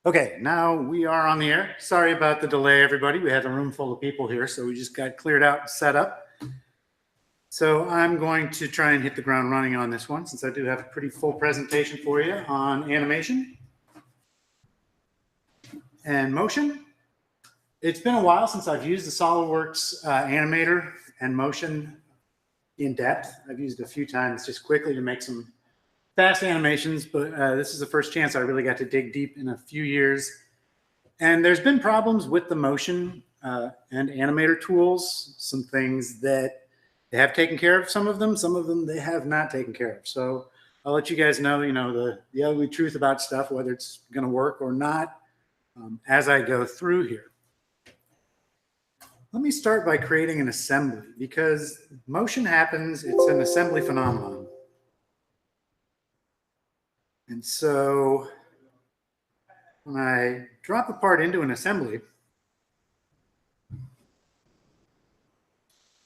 Okay, now we are on the air. Sorry about the delay, everybody. We had a room full of people here, so we just got cleared out and set up. So I'm going to try and hit the ground running on this one, since I do have a pretty full presentation for you on animation and motion. It's been a while since I've used the SOLIDWORKS animator and motion in depth. I've used it a few times just quickly to make some fast animations, but this is the first chance I really got to dig deep in a few years. And there's been problems with the motion and animator tools, some things that they have taken care of, some of them they have not taken care of. So I'll let you guys know, the ugly truth about stuff, whether it's going to work or not, as I go through here. Let me start by creating an assembly, because motion happens, it's an assembly phenomenon. And so when I drop a part into an assembly,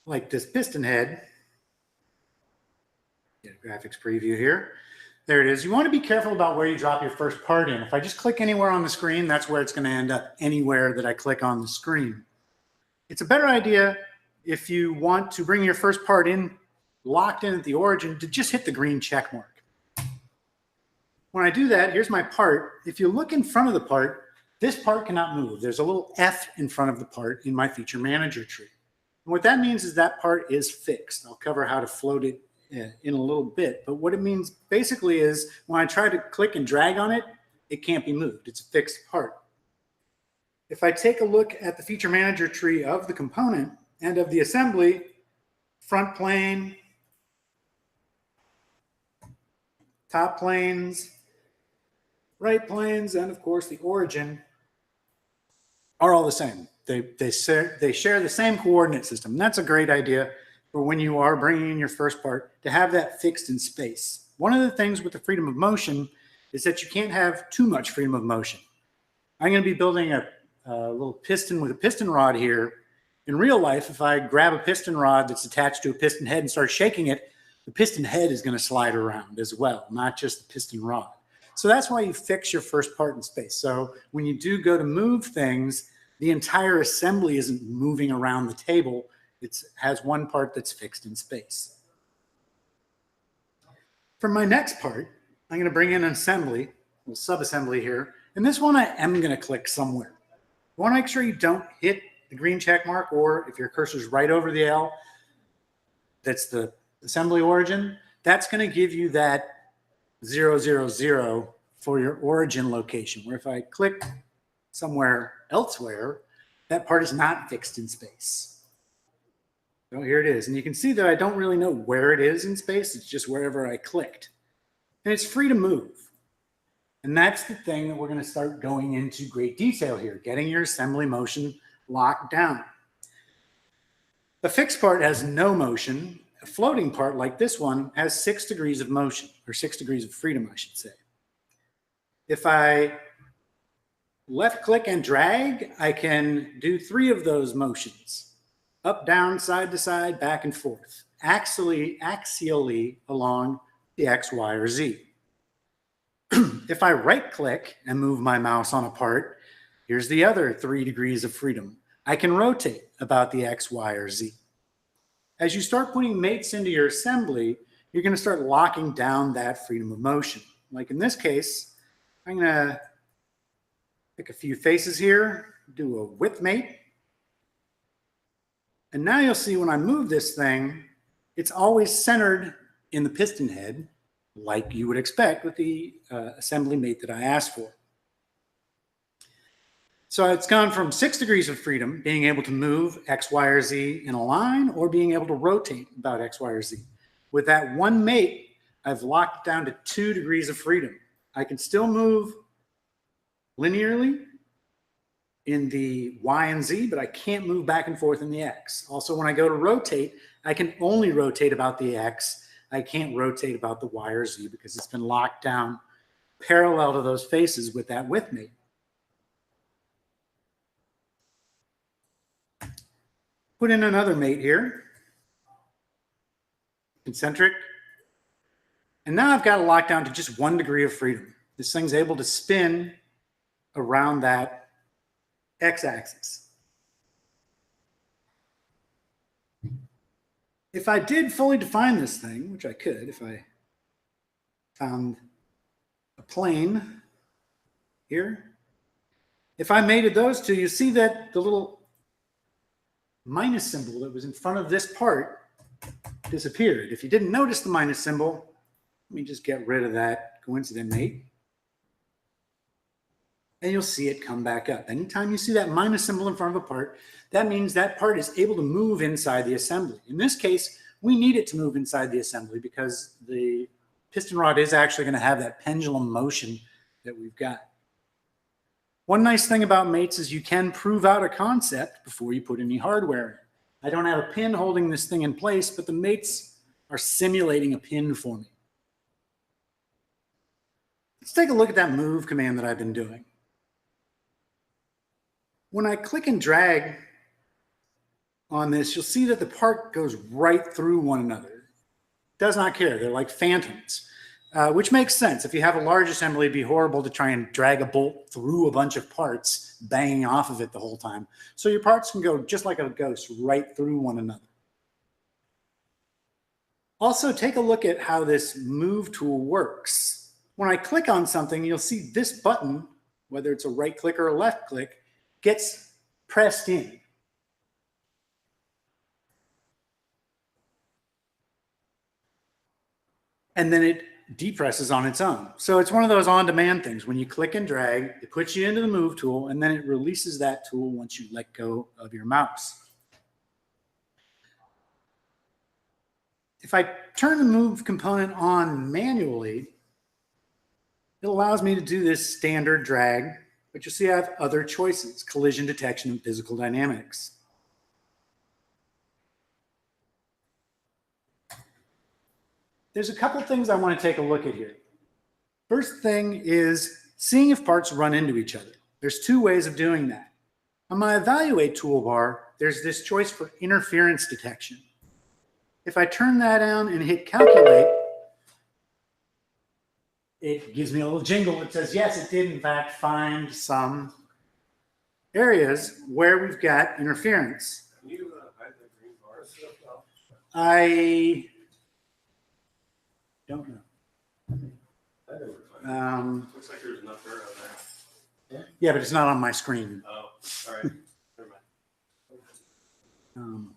like this piston head, get a graphics preview here. There it is. You want to be careful about where you drop your first part in. If I just click anywhere on the screen, that's where it's going to end up, anywhere that I click on the screen. It's a better idea if you want to bring your first part in, locked in at the origin, to just hit the green check mark. When I do that, here's my part. If you look in front of the part, this part cannot move. There's a little F in front of the part in my feature manager tree. And what that means is that part is fixed. I'll cover how to float it in a little bit. But what it means basically is when I try to click and drag on it, it can't be moved. It's a fixed part. If I take a look at the feature manager tree of the component and of the assembly, front plane, top planes, right planes, and of course the origin are all the same. They share the same coordinate system. And that's a great idea for when you are bringing in your first part, to have that fixed in space. One of the things with the freedom of motion is that you can't have too much freedom of motion. I'm going to be building a little piston with a piston rod here. In real life, if I grab a piston rod that's attached to a piston head and start shaking it, the piston head is going to slide around as well, not just the piston rod. So that's why you fix your first part in space. So when you do go to move things, the entire assembly isn't moving around the table. It has one part that's fixed in space. For my next part, I'm going to bring in an assembly, a little sub-assembly here. And this one I am going to click somewhere. You want to make sure you don't hit the green check mark, or if your cursor's right over the L, that's the assembly origin. That's going to give you that 000 for your origin location, where if I click somewhere elsewhere, that part is not fixed in space. So here it is. And you can see that I don't really know where it is in space. It's just wherever I clicked. And it's free to move. And that's the thing that we're going to start going into great detail here, getting your assembly motion locked down. The fixed part has no motion. A floating part like this one has 6 degrees of motion, or 6 degrees of freedom, I should say. If I left click and drag, I can do 3 of those motions. Up, down, side to side, back and forth, axially along the X, Y, or Z. If I right click and move my mouse on a part, here's the other 3 degrees of freedom. I can rotate about the X, Y, or Z. As you start putting mates into your assembly, you're going to start locking down that freedom of motion. Like in this case, I'm going to pick a few faces here, do a width mate. And now you'll see when I move this thing, it's always centered in the piston head, like you would expect with the assembly mate that I asked for. So it's gone from 6 degrees of freedom, being able to move X, Y, or Z in a line, or being able to rotate about X, Y, or Z. With that one mate, I've locked it down to 2 degrees of freedom. I can still move linearly in the Y and Z, but I can't move back and forth in the X. Also, when I go to rotate, I can only rotate about the X. I can't rotate about the Y or Z because it's been locked down parallel to those faces with that width mate. Put in another mate here, concentric. And now I've got it locked down to just 1 degree of freedom. This thing's able to spin around that x-axis. If I did fully define this thing, which I could if I found a plane here, if I mated those two, you see that the little minus symbol that was in front of this part disappeared. If you didn't notice the minus symbol, let me just get rid of that coincident mate. And you'll see it come back up. Anytime you see that minus symbol in front of a part, that means that part is able to move inside the assembly. In this case, we need it to move inside the assembly because the piston rod is actually going to have that pendulum motion that we've got. One nice thing about mates is you can prove out a concept before you put any hardware in. I don't have a pin holding this thing in place, but the mates are simulating a pin for me. Let's take a look at that move command that I've been doing. When I click and drag on this, you'll see that the part goes right through one another. It does not care. They're like phantoms, which makes sense. If you have a large assembly, it'd be horrible to try and drag a bolt through a bunch of parts, banging off of it the whole time. So your parts can go just like a ghost right through one another. Also, take a look at how this move tool works. When I click on something, you'll see this button, whether it's a right click or a left click, gets pressed in. And then it depresses on its own. So it's one of those on-demand things. When you click and drag, it puts you into the move tool, and then it releases that tool once you let go of your mouse. If I turn the move component on manually, it allows me to do this standard drag, but you'll see I have other choices: collision detection and physical dynamics. There's a couple things I want to take a look at here. First thing is seeing if parts run into each other. There's two ways of doing that. On my evaluate toolbar, there's this choice for interference detection. If I turn that on and hit calculate, it gives me a little jingle that says, yes, it did in fact find some areas where we've got interference. Can you hide the green bars? I don't know. Looks like there's enough there out there. Yeah, but it's not on my screen. Oh, all right. Never mind.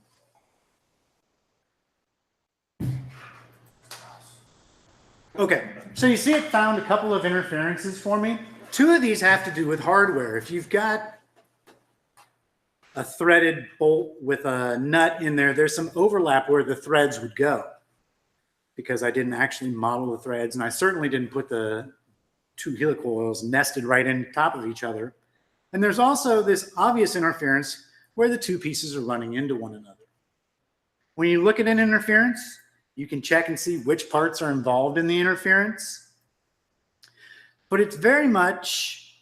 Okay, so you see it found a couple of interferences for me. Two of these have to do with hardware. If you've got a threaded bolt with a nut in there, there's some overlap where the threads would go, because I didn't actually model the threads, and I certainly didn't put the two helicoils nested right in top of each other. And there's also this obvious interference where the two pieces are running into one another. When you look at an interference, you can check and see which parts are involved in the interference. But it's very much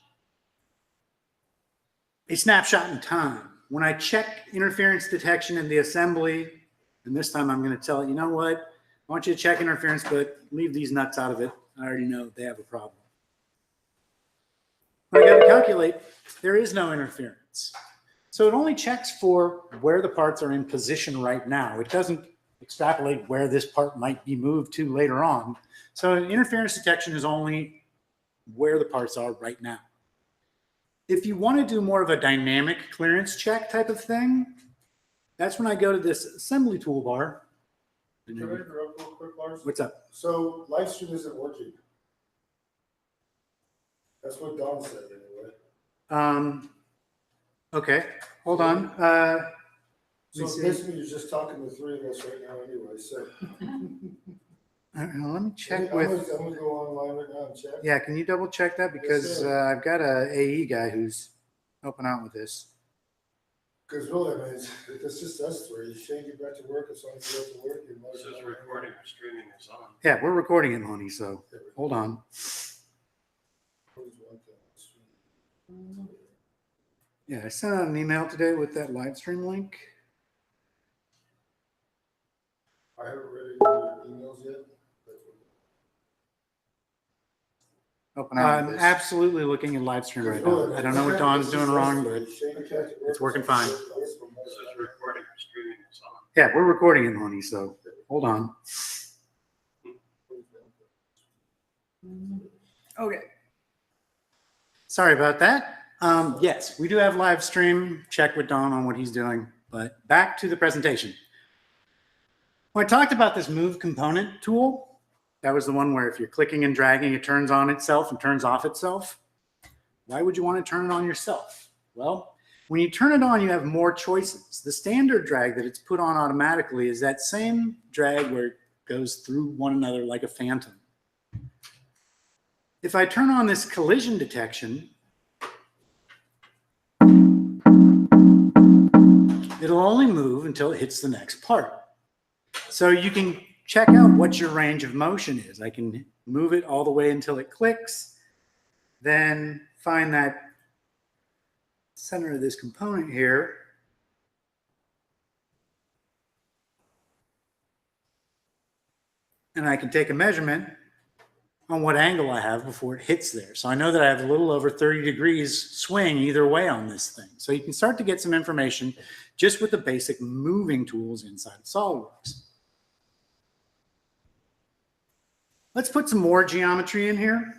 a snapshot in time. When I check interference detection in the assembly, and this time I'm going to tell it, you know what? I want you to check interference, but leave these nuts out of it. I already know they have a problem. When I go to calculate, there is no interference. So it only checks for where the parts are in position right now. It doesn't extrapolate where this part might be moved to later on. So interference detection is only where the parts are right now. If you want to do more of a dynamic clearance check type of thing, that's when I go to this assembly toolbar. Can I interrupt real quick, Lars? What's up? So live stream isn't working. That's what Don said anyway. Okay, hold on. So basically you're just talking to three of us right now anyway, so. Let me check I'm with, gonna go online right now and check. yeah, can you double check that? Because I've got a AE guy who's helping out with this. Because really, I mean, it's just us three. Shane, get back to work as long as you get to work. It says recording or streaming is on. Yeah, we're recording it, Lonnie, so hold on. Yeah, I sent out an email today with that live stream link. I haven't read any of your emails yet. helping out I'm with this. absolutely looking at live stream right now. I don't know what Don's doing wrong, but it's working fine. So it's recording or streaming is on. yeah, we're recording it, honey, so hold on. Okay. Sorry about that. Yes, we do have live stream. Check with Don on what he's doing, but back to the presentation. When I talked about this move component tool, that was the one where if you're clicking and dragging, it turns on itself and turns off itself. Why would you want to turn it on yourself? Well, when you turn it on, you have more choices. The standard drag that it's put on automatically is that same drag where it goes through one another like a phantom. If I turn on this collision detection, it'll only move until it hits the next part. So you can check out what your range of motion is. I can move it all the way until it clicks, then find that center of this component here. And I can take a measurement on what angle I have before it hits there. So I know that I have a little over 30 degrees swing either way on this thing. So you can start to get some information just with the basic moving tools inside of SOLIDWORKS. Let's put some more geometry in here.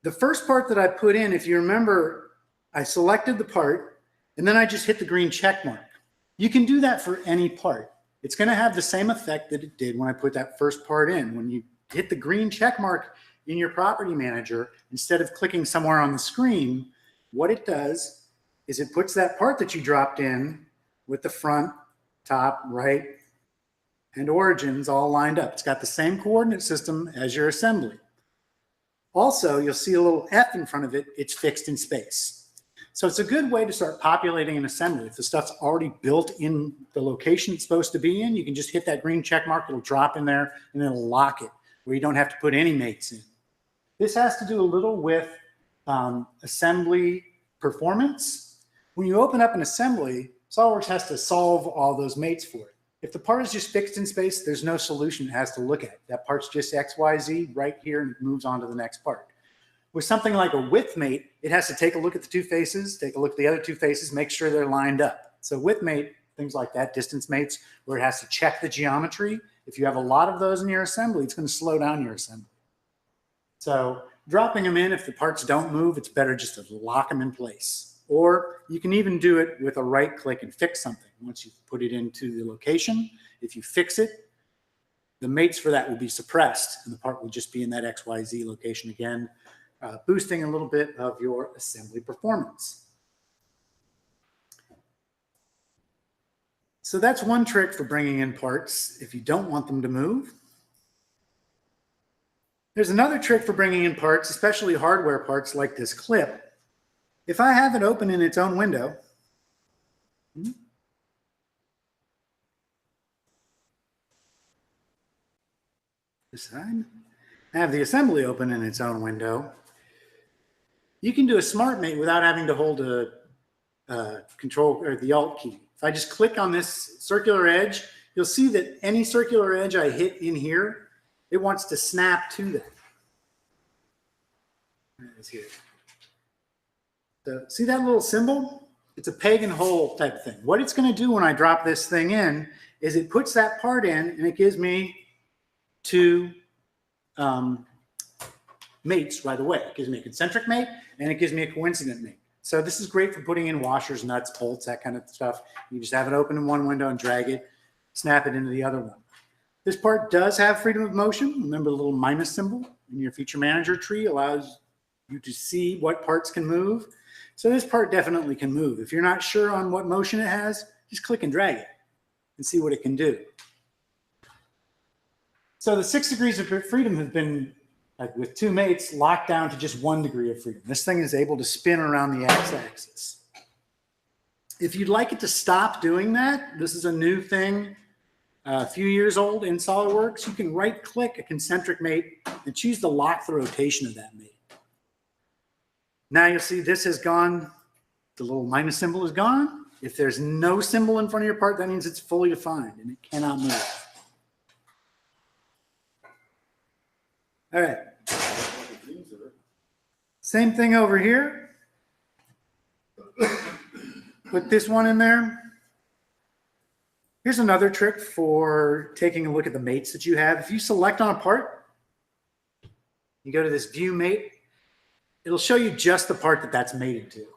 The first part that I put in, if you remember, I selected the part and then I just hit the green check mark. You can do that for any part. It's going to have the same effect that it did when I put that first part in. When you hit the green check mark in your property manager, instead of clicking somewhere on the screen, what it does is it puts that part that you dropped in with the front, top, right, and origins all lined up. It's got the same coordinate system as your assembly. Also, you'll see a little F in front of it. It's fixed in space. So it's a good way to start populating an assembly. If the stuff's already built in the location it's supposed to be in, you can just hit that green check mark. It'll drop in there and it'll lock it where you don't have to put any mates in. This has to do a little with assembly performance. When you open up an assembly, SOLIDWORKS has to solve all those mates for it. If the part is just fixed in space, there's no solution it has to look at. That part's just X, Y, Z right here and it moves on to the next part. With something like a width mate, it has to take a look at the two faces, take a look at the other two faces, make sure they're lined up. So width mate, things like that, distance mates, where it has to check the geometry. If you have a lot of those in your assembly, it's going to slow down your assembly. So dropping them in, if the parts don't move, it's better just to lock them in place. Or you can even do it with a right click and fix something. Once you've put it into the location, if you fix it, the mates for that will be suppressed and the part will just be in that XYZ location again, boosting a little bit of your assembly performance. So that's one trick for bringing in parts if you don't want them to move. There's another trick for bringing in parts, especially hardware parts like this clip. If I have it open in its own window, this side, I have the assembly open in its own window, you can do a smart mate without having to hold a control or the Alt key. If I just click on this circular edge, you'll see that any circular edge I hit in here, it wants to snap to that. There it is here. So see that little symbol? It's a peg and hole type thing. What it's going to do when I drop this thing in is it puts that part in and it gives me two mates right away. It gives me a concentric mate and it gives me a coincident mate. So this is great for putting in washers, nuts, bolts, that kind of stuff. You just have it open in one window and drag it, snap it into the other one. This part does have freedom of motion. Remember the little minus symbol in your feature manager tree allows you to see what parts can move. So this part definitely can move. If you're not sure on what motion it has, just click and drag it and see what it can do. So the 6 degrees of freedom have been, like with two mates, locked down to just 1 degree of freedom. This thing is able to spin around the x-axis. If you'd like it to stop doing that, this is a new thing, a few years old in SOLIDWORKS. You can right-click a concentric mate and choose to lock the rotation of that mate. Now you'll see this has gone, the little minus symbol is gone. If there's no symbol in front of your part, that means it's fully defined and it cannot move. All right. Same thing over here. Put this one in there. Here's another trick for taking a look at the mates that you have. If you select on a part, you go to this view mate, it'll show you just the part that that's mated to.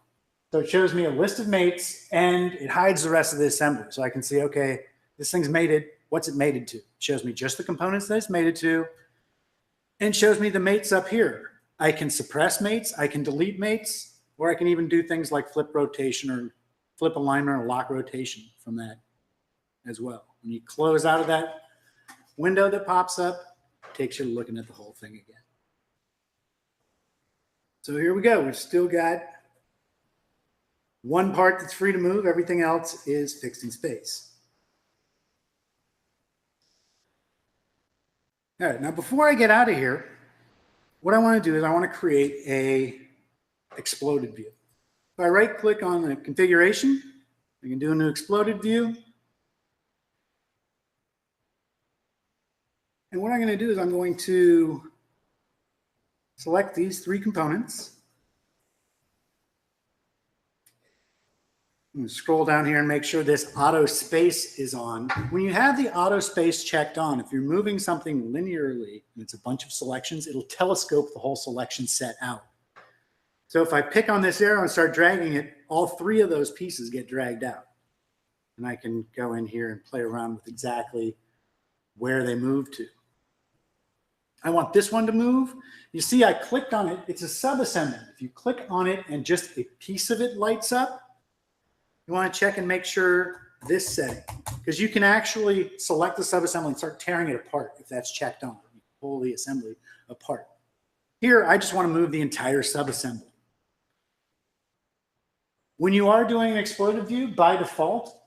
So it shows me a list of mates and it hides the rest of the assembly. So I can see, okay, this thing's mated. What's it mated to? It shows me just the components that it's mated to and shows me the mates up here. I can suppress mates, I can delete mates, or I can even do things like flip rotation or flip alignment or lock rotation from that as well. When you close out of that window that pops up, it takes you looking at the whole thing again. So here we go. We've still got one part that's free to move. Everything else is fixed in space. All right, now before I get out of here, what I want to do is I want to create a exploded view. If I right click on the configuration, I can do a new exploded view. And what I'm going to do is I'm going to select these three components. I'm going to scroll down here and make sure this auto space is on. When you have the auto space checked on, if you're moving something linearly and it's a bunch of selections, it'll telescope the whole selection set out. So if I pick on this arrow and start dragging it, all three of those pieces get dragged out. And I can go in here and play around with exactly where they move to. I want this one to move. You see, I clicked on it. It's a subassembly. If you click on it and just a piece of it lights up, you want to check and make sure this setting, because you can actually select the subassembly and start tearing it apart if that's checked on. You pull the assembly apart. Here, I just want to move the entire subassembly. When you are doing an exploded view, by default,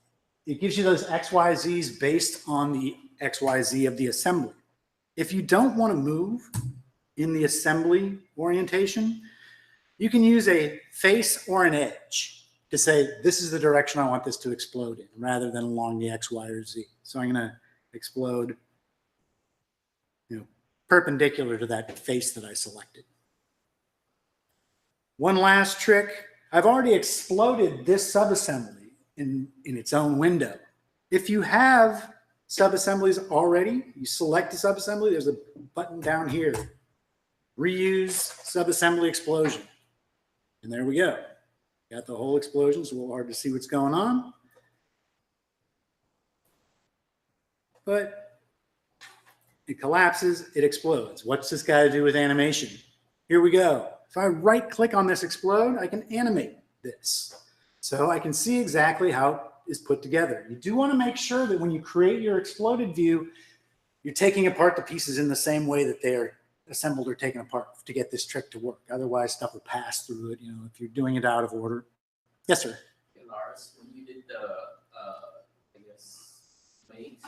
it gives you those XYZs based on the XYZ of the assembly. If you don't want to move in the assembly orientation, you can use a face or an edge to say, this is the direction I want this to explode in, rather than along the X, Y, or Z. So I'm going to explode, perpendicular to that face that I selected. One last trick. I've already exploded this subassembly in its own window. If you have subassemblies already, you select the subassembly, there's a button down here, reuse subassembly explosion. And there we go. Got the whole explosion. It's a little hard to see what's going on. But it collapses, it explodes. What's this got to do with animation? Here we go. If I right click on this explode, I can animate this. So I can see exactly how it is put together. You do want to make sure that when you create your exploded view, you're taking apart the pieces in the same way that they're assembled or taken apart to get this trick to work. Otherwise, stuff will pass through it, if you're doing it out of order. Yes, sir. Hey, Lars, when you did the, mate,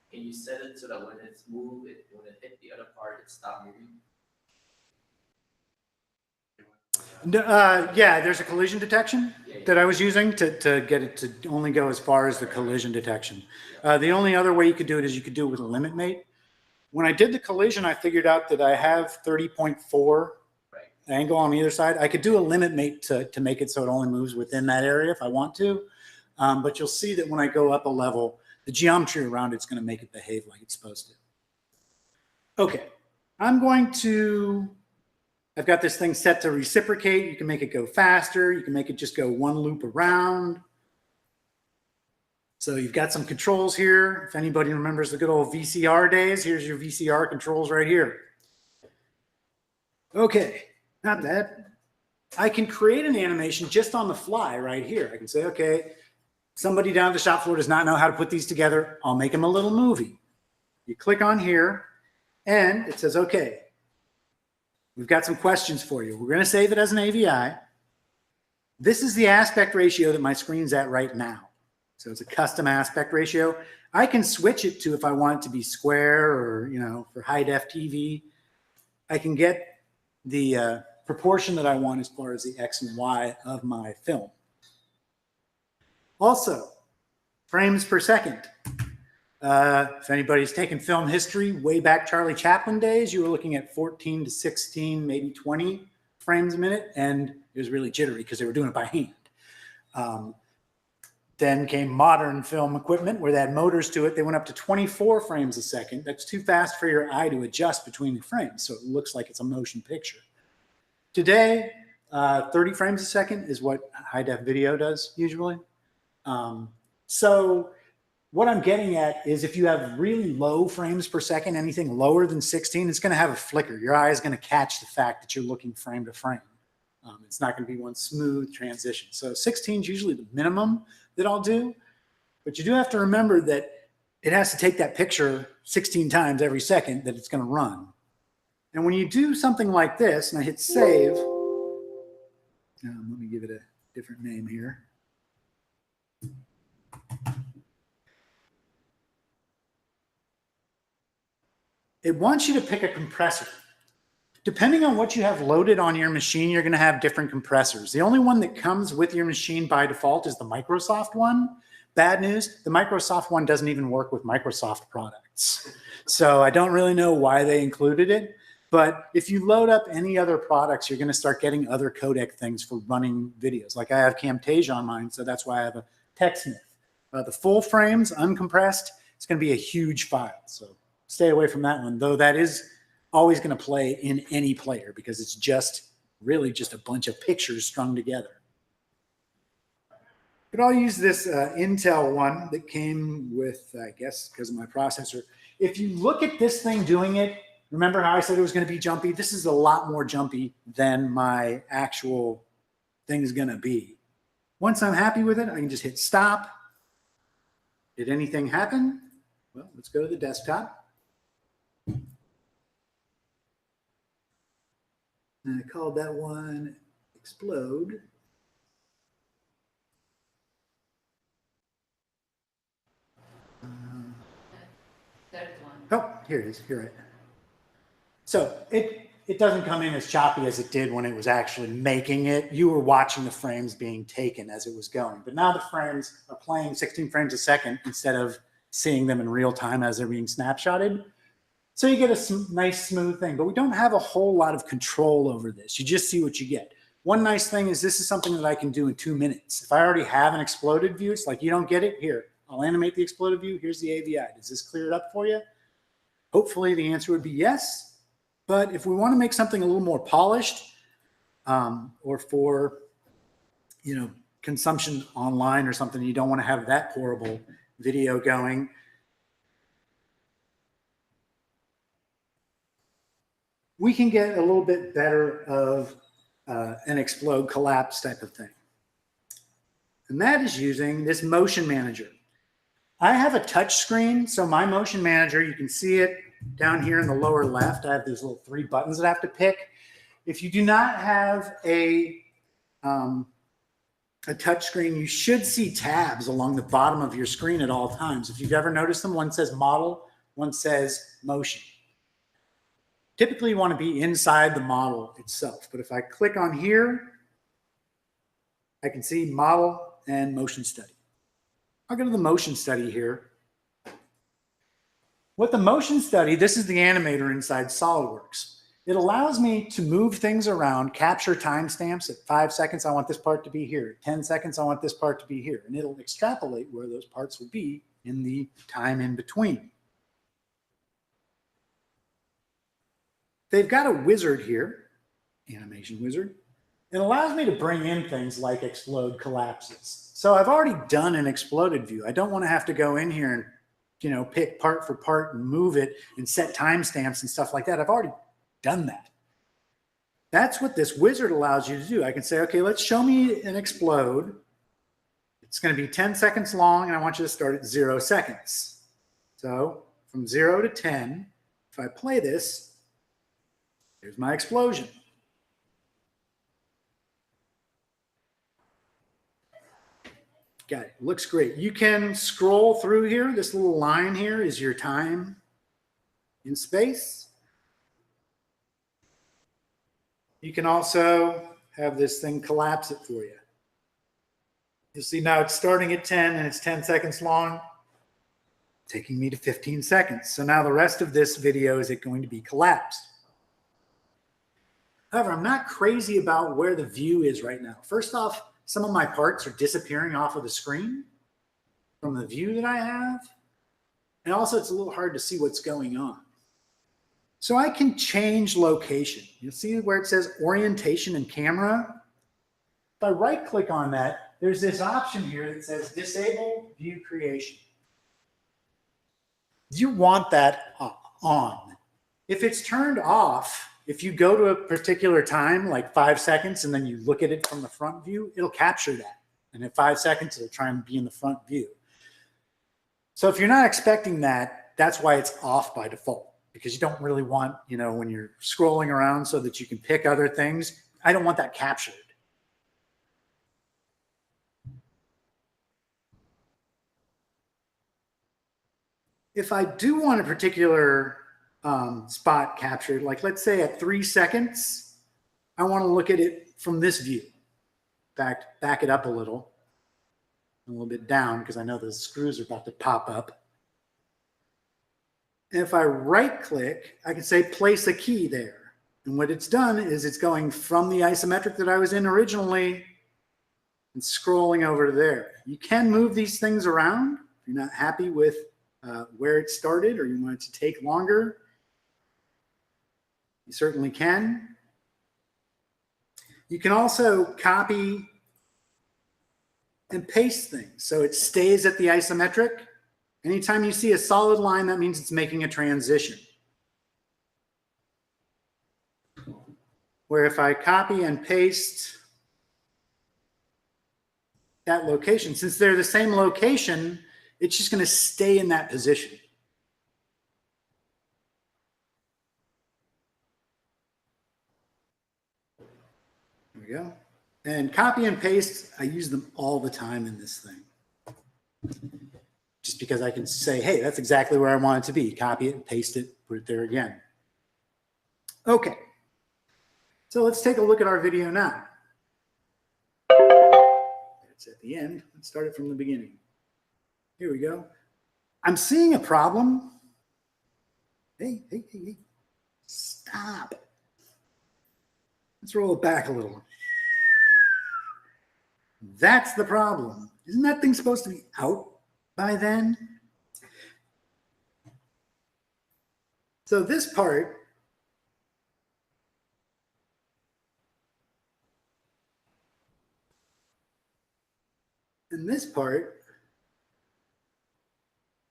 can you set it so that when it's moved, when it hit the other part, it stopped moving? Yeah, there's a collision detection that I was using to get it to only go as far as the collision detection. The only other way you could do it is you could do it with a limit mate. When I did the collision, I figured out that I have 30.4 angle on either side. I could do a limit mate to make it so it only moves within that area if I want to. But you'll see that when I go up a level, the geometry around it's going to make it behave like it's supposed to. Okay, I've got this thing set to reciprocate. You can make it go faster. You can make it just go one loop around. So you've got some controls here. If anybody remembers the good old VCR days, here's your VCR controls right here. Okay, not bad. I can create an animation just on the fly right here. I can say, okay, somebody down at the shop floor does not know how to put these together. I'll make them a little movie. You click on here and it says, okay, we've got some questions for you. We're going to save it as an AVI. This is the aspect ratio that my screen's at right now. So it's a custom aspect ratio. I can switch it to if I want it to be square or, for high def TV. I can get the proportion that I want as far as the X and Y of my film. Also, frames per second. If anybody's taken film history, way back Charlie Chaplin days, you were looking at 14 to 16, maybe 20 frames a minute, and it was really jittery because they were doing it by hand. Then came modern film equipment where they had motors to it. They went up to 24 frames a second. That's too fast for your eye to adjust between the frames, so it looks like it's a motion picture. Today, 30 frames a second is what high-def video does usually. So what I'm getting at is if you have really low frames per second, anything lower than 16, it's going to have a flicker. Your eye is going to catch the fact that you're looking frame to frame. It's not going to be one smooth transition. So 16 is usually the minimum that I'll do. But you do have to remember that it has to take that picture 16 times every second that it's going to run. And when you do something like this, and I hit save, let me give it a different name here. It wants you to pick a compressor. Depending on what you have loaded on your machine, you're going to have different compressors. The only one that comes with your machine by default is the Microsoft one. Bad news, the Microsoft one doesn't even work with Microsoft products. So I don't really know why they included it. But if you load up any other products, you're going to start getting other codec things for running videos. Like I have Camtasia on mine, so that's why I have a TechSmith. The full frames, uncompressed, it's going to be a huge file. So stay away from that one, though that is always going to play in any player because it's just really just a bunch of pictures strung together. But I'll use this Intel one that came with, I guess, because of my processor. If you look at this thing doing it, remember how I said it was going to be jumpy? This is a lot more jumpy than my actual thing is going to be. Once I'm happy with it, I can just hit stop. Did anything happen? Well, let's go to the desktop. And I called that one explode. Oh, here it is. You're right. So it doesn't come in as choppy as it did when it was actually making it. You were watching the frames being taken as it was going. But now the frames are playing 16 frames a second instead of seeing them in real time as they're being snapshotted. So you get a nice smooth thing, but we don't have a whole lot of control over this. You just see what you get. One nice thing is this is something that I can do in 2 minutes. If I already have an exploded view, it's like, you don't get it? Here, I'll animate the exploded view. Here's the AVI. Does this clear it up for you? Hopefully the answer would be yes. But if we want to make something a little more polished or for, consumption online or something, you don't want to have that horrible video going, we can get a little bit better of an explode collapse type of thing. And that is using this motion manager. I have a touch screen, so my motion manager, you can see it down here in the lower left. I have these little 3 buttons that I have to pick. If you do not have a touch screen, you should see tabs along the bottom of your screen at all times. If you've ever noticed them, one says model, one says motion. Typically, you want to be inside the model itself. But if I click on here, I can see model and motion study. I'll go to the motion study here. With the motion study, this is the animator inside SOLIDWORKS. It allows me to move things around, capture timestamps. At 5 seconds, I want this part to be here. 10 seconds, I want this part to be here. And it'll extrapolate where those parts will be in the time in between. They've got a wizard here, animation wizard. It allows me to bring in things like explode collapses. So I've already done an exploded view. I don't want to have to go in here and pick part for part and move it and set timestamps and stuff like that. I've already done that. That's what this wizard allows you to do. I can say, okay, let's show me an explode. It's going to be 10 seconds long, and I want you to start at 0 seconds. So from 0 to 10, if I play this, here's my explosion. Got it. Looks great. You can scroll through here. This little line here is your time in space. You can also have this thing collapse it for you. You'll see now it's starting at 10 and it's 10 seconds long, taking me to 15 seconds. So now the rest of this video is going to be collapsed. However, I'm not crazy about where the view is right now. First off, some of my parts are disappearing off of the screen from the view that I have. And also it's a little hard to see what's going on. So I can change location. You'll see where it says orientation and camera. If I right click on that, there's this option here that says disable view creation. You want that on. If it's turned off, if you go to a particular time, like 5 seconds, and then you look at it from the front view, it'll capture that. And in 5 seconds, it'll try and be in the front view. So if you're not expecting that, that's why it's off by default, because you don't really want, when you're scrolling around so that you can pick other things, I don't want that captured. If I do want a particular spot captured, like let's say at 3 seconds, I want to look at it from this view. In fact, back it up a little bit down, because I know the screws are about to pop up. And if I right click, I can say place a key there. And what it's done is it's going from the isometric that I was in originally and scrolling over to there. You can move these things around if you're not happy with where it started or you want it to take longer. You certainly can. You can also copy and paste things so it stays at the isometric. Anytime you see a solid line, that means it's making a transition. Where if I copy and paste that location, since they're the same location, it's just going to stay in that position. There we go. And copy and paste, I use them all the time in this thing. Just because I can say, hey, that's exactly where I want it to be. Copy it, paste it, put it there again. Okay. So let's take a look at our video now. It's at the end. Let's start it from the beginning. Here we go. I'm seeing a problem. Hey. Stop. Let's roll it back a little. That's the problem. Isn't that thing supposed to be out by then? So this part and this part,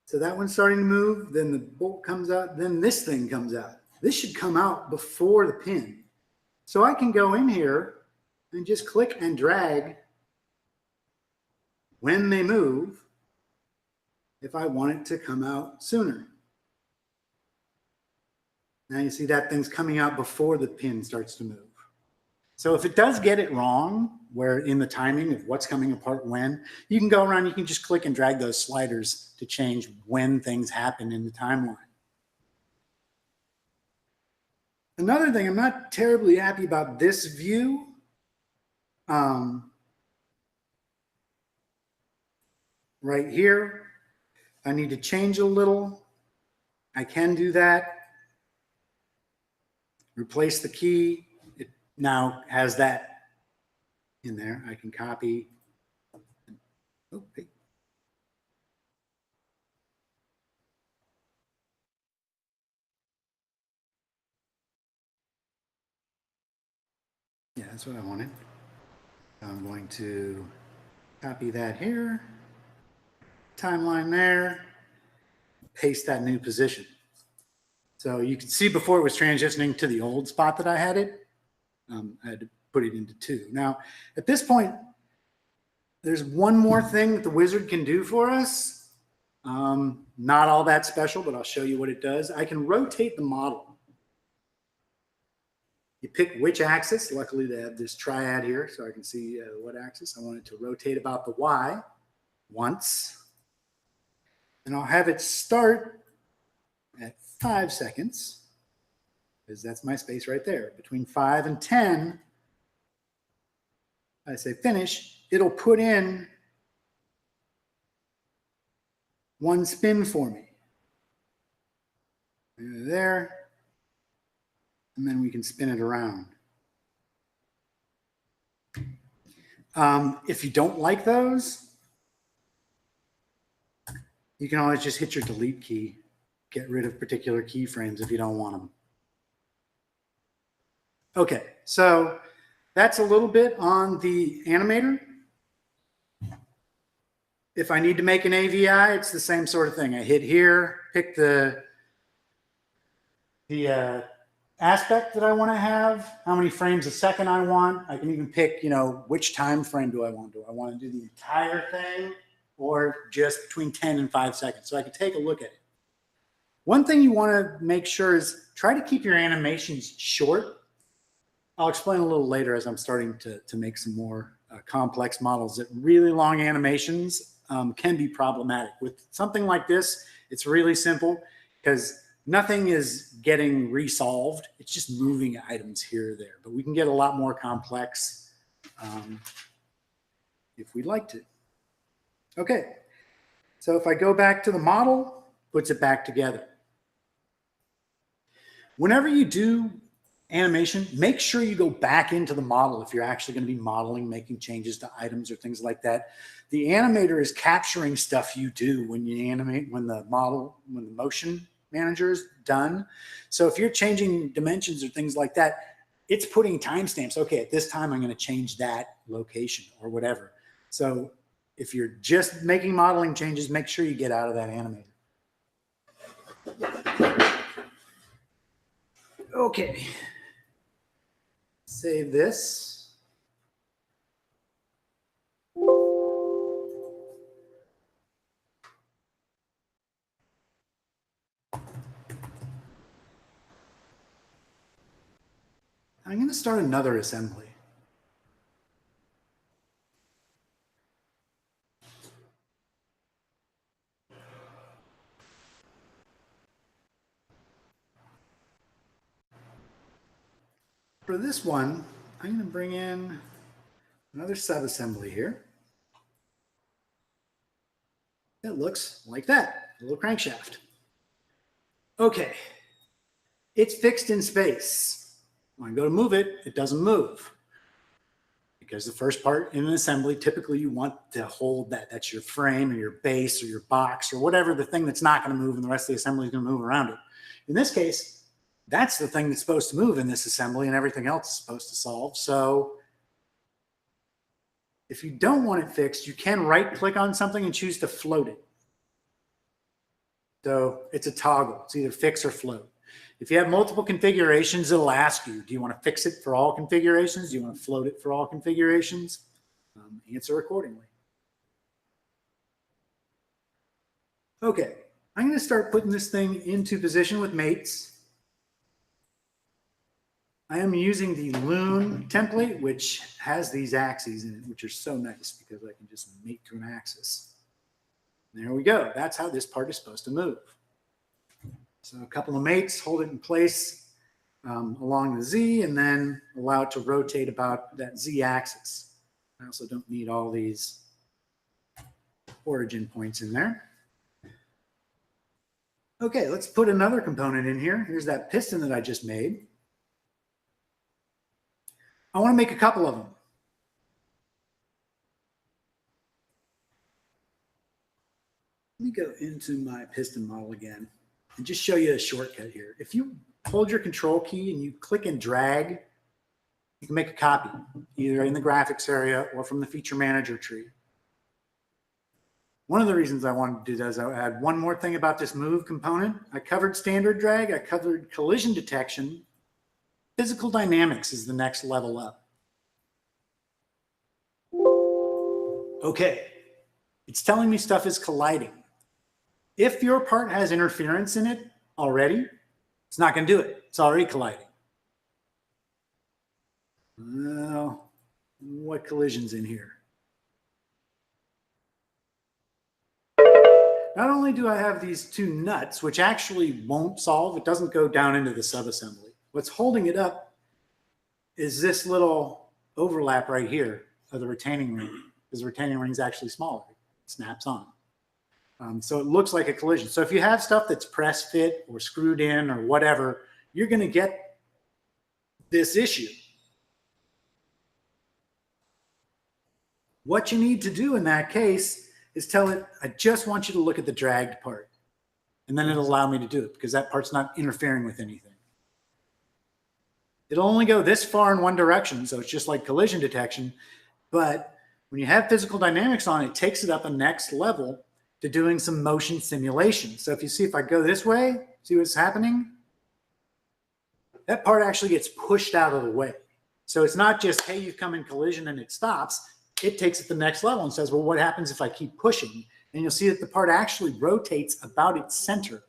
so that one's starting to move, then the bolt comes out, then this thing comes out. This should come out before the pin. So I can go in here and just click and drag when they move if I want it to come out sooner. Now you see that thing's coming out before the pin starts to move. So if it does get it wrong, where in the timing of what's coming apart when, you can go around, you can just click and drag those sliders to change when things happen in the timeline. Another thing, I'm not terribly happy about this view. Right here, I need to change a little. I can do that. Replace the key. It now has that in there. I can copy. Oh, hey. Yeah, that's what I wanted. I'm going to copy that here. Timeline there. Paste that new position. So you can see before it was transitioning to the old spot that I had it. I had to put it into 2. Now, at this point, there's one more thing that the wizard can do for us. Not all that special, but I'll show you what it does. I can rotate the model. You pick which axis. Luckily, they have this triad here, so I can see what axis. I want it to rotate about the Y once. And I'll have it start at 5 seconds, because that's my space right there. Between 5 and 10, I say finish, it'll put in 1 spin for me. There, and then we can spin it around. If you don't like those, you can always just hit your delete key, get rid of particular keyframes if you don't want them. Okay, so that's a little bit on the animator. If I need to make an AVI, it's the same sort of thing. I hit here, pick the aspect that I want to have, how many frames a second I want. I can even pick, you know, which time frame do I want? Do I want to do the entire thing or just between 10 and 5 seconds? So I can take a look at it. One thing you want to make sure is try to keep your animations short. I'll explain a little later as I'm starting to make some more complex models that really long animations can be problematic. With something like this, it's really simple because nothing is getting resolved. It's just moving items here or there. But we can get a lot more complex if we'd like to. Okay, so if I go back to the model, puts it back together. Whenever you do animation, make sure you go back into the model if you're actually going to be modeling, making changes to items or things like that. The animator is capturing stuff you do when you animate, when the motion manager is done. So if you're changing dimensions or things like that, it's putting timestamps. Okay, at this time, I'm going to change that location or whatever. So if you're just making modeling changes, make sure you get out of that animator. Okay. Save this. I'm going to start another assembly. For this one, I'm going to bring in another subassembly here. It looks like that, a little crankshaft. Okay, it's fixed in space. When I go to move it, it doesn't move. Because the first part in an assembly, typically you want to hold that. That's your frame or your base or your box or whatever, the thing that's not going to move and the rest of the assembly is going to move around it. In this case, that's the thing that's supposed to move in this assembly and everything else is supposed to solve. So if you don't want it fixed, you can right click on something and choose to float it. So it's a toggle. It's either fix or float. If you have multiple configurations, it'll ask you, do you want to fix it for all configurations? Do you want to float it for all configurations? Answer accordingly. Okay, I'm going to start putting this thing into position with mates. I am using the Loon template, which has these axes in it, which are so nice because I can just mate to an axis. There we go. That's how this part is supposed to move. So a couple of mates, hold it in place along the Z, and then allow it to rotate about that Z axis. I also don't need all these origin points in there. Okay, let's put another component in here. Here's that piston that I just made. I want to make a couple of them. Let me go into my piston model again and just show you a shortcut here. If you hold your control key and you click and drag, you can make a copy, either in the graphics area or from the feature manager tree. One of the reasons I wanted to do that is I add one more thing about this move component. I covered standard drag, I covered collision detection. Physical dynamics is the next level up. Okay, it's telling me stuff is colliding. If your part has interference in it already, it's not going to do it. It's already colliding. Well, what collision's in here? Not only do I have these two nuts, which actually won't solve, it doesn't go down into the subassembly. What's holding it up is this little overlap right here of the retaining ring, because the retaining ring is actually smaller. It snaps on. So it looks like a collision. So if you have stuff that's press fit or screwed in or whatever, you're going to get this issue. What you need to do in that case is tell it, I just want you to look at the dragged part. And then it'll allow me to do it because that part's not interfering with anything. It'll only go this far in one direction, so it's just like collision detection. But when you have physical dynamics on, it takes it up a next level to doing some motion simulation. So if you see, if I go this way, see what's happening? That part actually gets pushed out of the way. So it's not just, hey, you've come in collision and it stops. It takes it to the next level and says, well, what happens if I keep pushing? And you'll see that the part actually rotates about its center.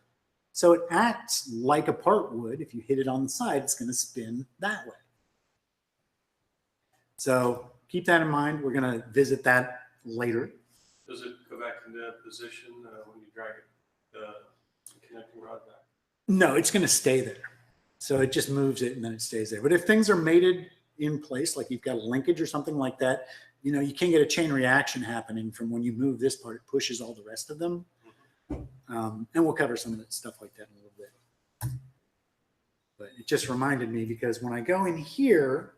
So it acts like a part would. If you hit it on the side, it's going to spin that way. So keep that in mind. We're going to visit that later. Does it go back into that position when you drag it, the connecting rod back? No, it's going to stay there. So it just moves it and then it stays there. But if things are mated in place, like you've got a linkage or something like that, you know, you can get a chain reaction happening from when you move this part, it pushes all the rest of them. And we'll cover some of that stuff like that in a little bit. But it just reminded me because when I go in here,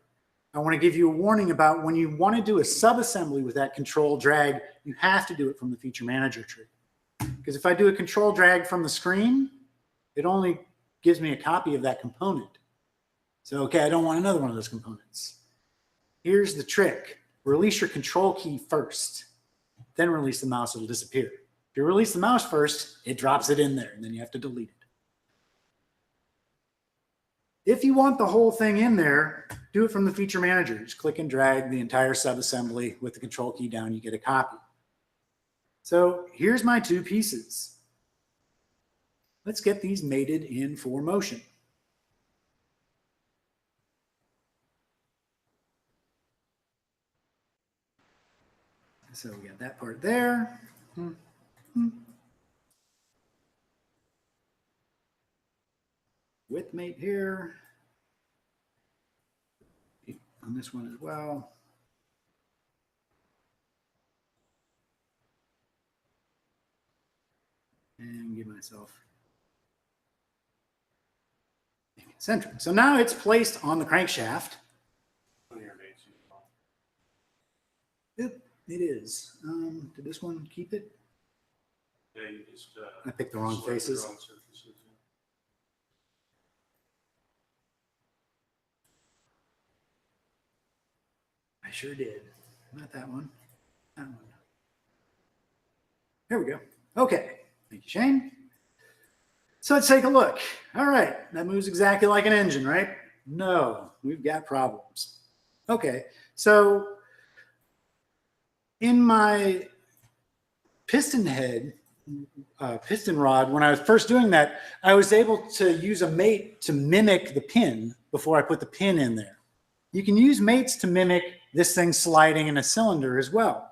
I want to give you a warning about when you want to do a sub-assembly with that control drag, you have to do it from the feature manager tree. Because if I do a control drag from the screen, it only gives me a copy of that component. So, okay, I don't want another one of those components. Here's the trick. Release your control key first, then release the mouse, it'll disappear. If you release the mouse first, it drops it in there, and then you have to delete it. If you want the whole thing in there, do it from the feature manager. Just click and drag the entire subassembly with the control key down, you get a copy. So here's my two pieces. Let's get these mated in for motion. So we got that part there. Width mate here. On this one as well. And give myself a concentric. So now it's placed on the crankshaft. One of your mates. It is. Did this one keep it? Yeah, you just. I picked the wrong select the faces. wrong surfaces, yeah. I sure did. Not that one. That one. Here we go. Okay. Thank you, Shane. So let's take a look. All right. That moves exactly like an engine, right? No, we've got problems. Okay. So in my piston head, piston rod, when I was first doing that, I was able to use a mate to mimic the pin before I put the pin in there. You can use mates to mimic this thing sliding in a cylinder as well.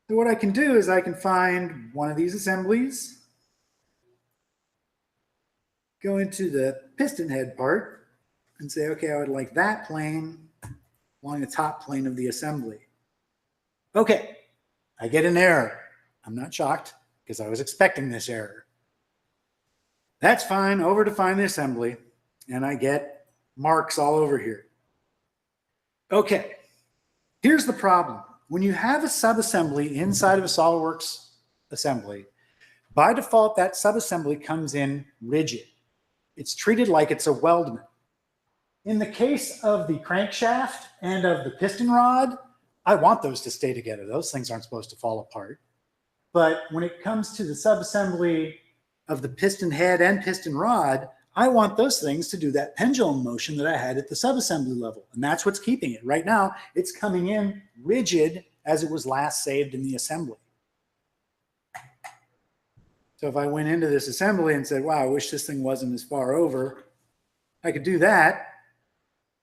So what I can do is I can find one of these assemblies, go into the piston head part and say, okay, I would like that plane along the top plane of the assembly. Okay, I get an error. I'm not shocked because I was expecting this error. That's fine. Over to find the assembly, and I get marks all over here. Okay, here's the problem. When you have a subassembly inside of a SOLIDWORKS assembly, by default, that subassembly comes in rigid. It's treated like it's a weldment. In the case of the crankshaft and of the piston rod, I want those to stay together. Those things aren't supposed to fall apart. But when it comes to the subassembly of the piston head and piston rod, I want those things to do that pendulum motion that I had at the subassembly level. And that's what's keeping it. Right now, it's coming in rigid as it was last saved in the assembly. So if I went into this assembly and said, wow, I wish this thing wasn't as far over, I could do that.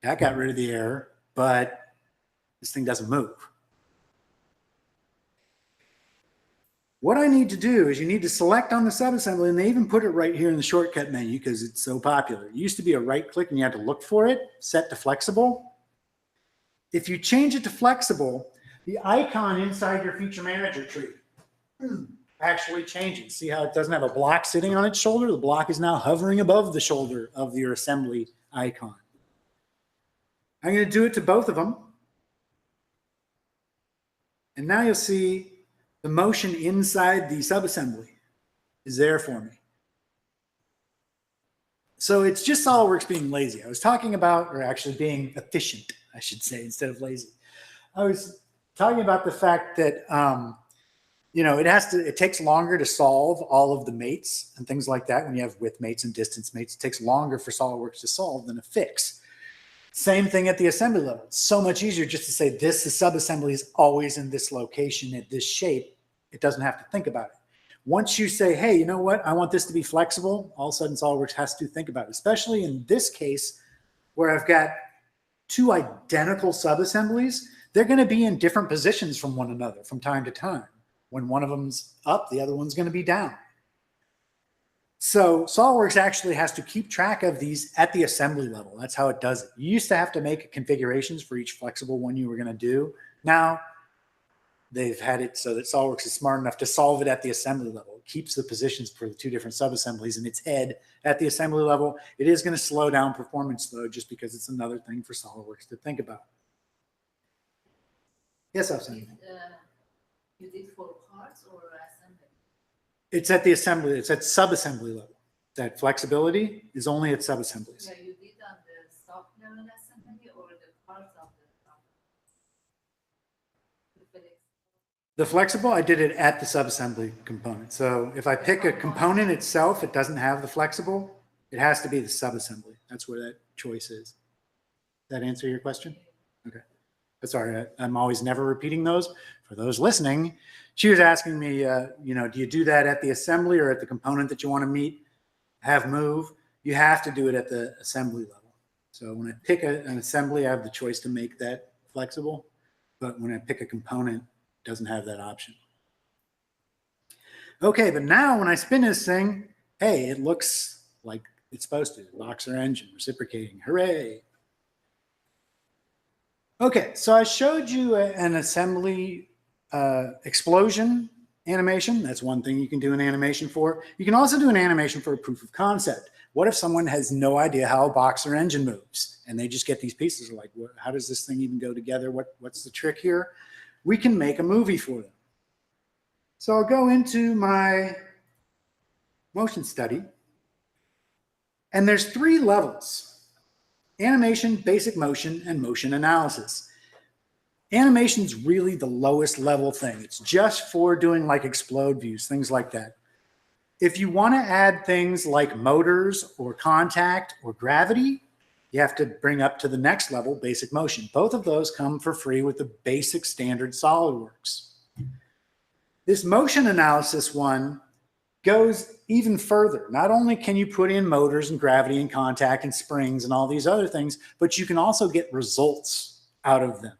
That got rid of the error, but this thing doesn't move. What I need to do is you need to select on the subassembly, and they even put it right here in the shortcut menu because it's so popular. It used to be a right click and you had to look for it, set to flexible. If you change it to flexible, the icon inside your feature manager tree actually changes. See how it doesn't have a block sitting on its shoulder? The block is now hovering above the shoulder of your assembly icon. I'm going to do it to both of them. And now you'll see the motion inside the subassembly is there for me. So it's just SOLIDWORKS being lazy. I was talking about, or actually being efficient, I should say, instead of lazy. I was talking about the fact that, you know, it takes longer to solve all of the mates and things like that. When you have width mates and distance mates, it takes longer for SOLIDWORKS to solve than a fix. Same thing at the assembly level. It's so much easier just to say this subassembly is always in this location at this shape. It doesn't have to think about it. Once you say, hey, you know what? I want this to be flexible, all of a sudden SOLIDWORKS has to think about it, especially in this case where I've got two identical subassemblies. They're going to be in different positions from one another from time to time. When one of them's up, the other one's going to be down. So SOLIDWORKS actually has to keep track of these at the assembly level. That's how it does it. You used to have to make configurations for each flexible one you were going to do. Now they've had it so that SOLIDWORKS is smart enough to solve it at the assembly level. It keeps the positions for the two different subassemblies in its head at the assembly level. It is going to slow down performance though, just because it's another thing for SOLIDWORKS to think about. Yes, Austin. You did for parts or assembly? It's at the assembly. It's at subassembly level. That flexibility is only at subassemblies. Yeah, you did on the stock level assembly or the parts of the The flexible, I did it at the subassembly component. So if I pick a component itself, it doesn't have the flexible. It has to be the subassembly. That's where that choice is. Does that answer your question? Okay. But sorry, I'm always never repeating those. For those listening, she was asking me, you know, do you do that at the assembly or at the component that you want to have move? You have to do it at the assembly level. So when I pick an assembly, I have the choice to make that flexible. But when I pick a component, it doesn't have that option. Okay, but now when I spin this thing, hey, it looks like it's supposed to. Boxer engine, reciprocating, hooray. Okay, so I showed you an assembly explosion animation. That's one thing you can do an animation for. You can also do an animation for a proof of concept. What if someone has no idea how a boxer engine moves and they just get these pieces like, how does this thing even go together? What's the trick here? We can make a movie for them. So I'll go into my motion study. And there's 3 levels: animation, basic motion, and motion analysis. Animation's really the lowest level thing. It's just for doing like explode views, things like that. If you want to add things like motors or contact or gravity, you have to bring up to the next level, basic motion. Both of those come for free with the basic standard SOLIDWORKS. This motion analysis one goes even further. Not only can you put in motors and gravity and contact and springs and all these other things, but you can also get results out of them.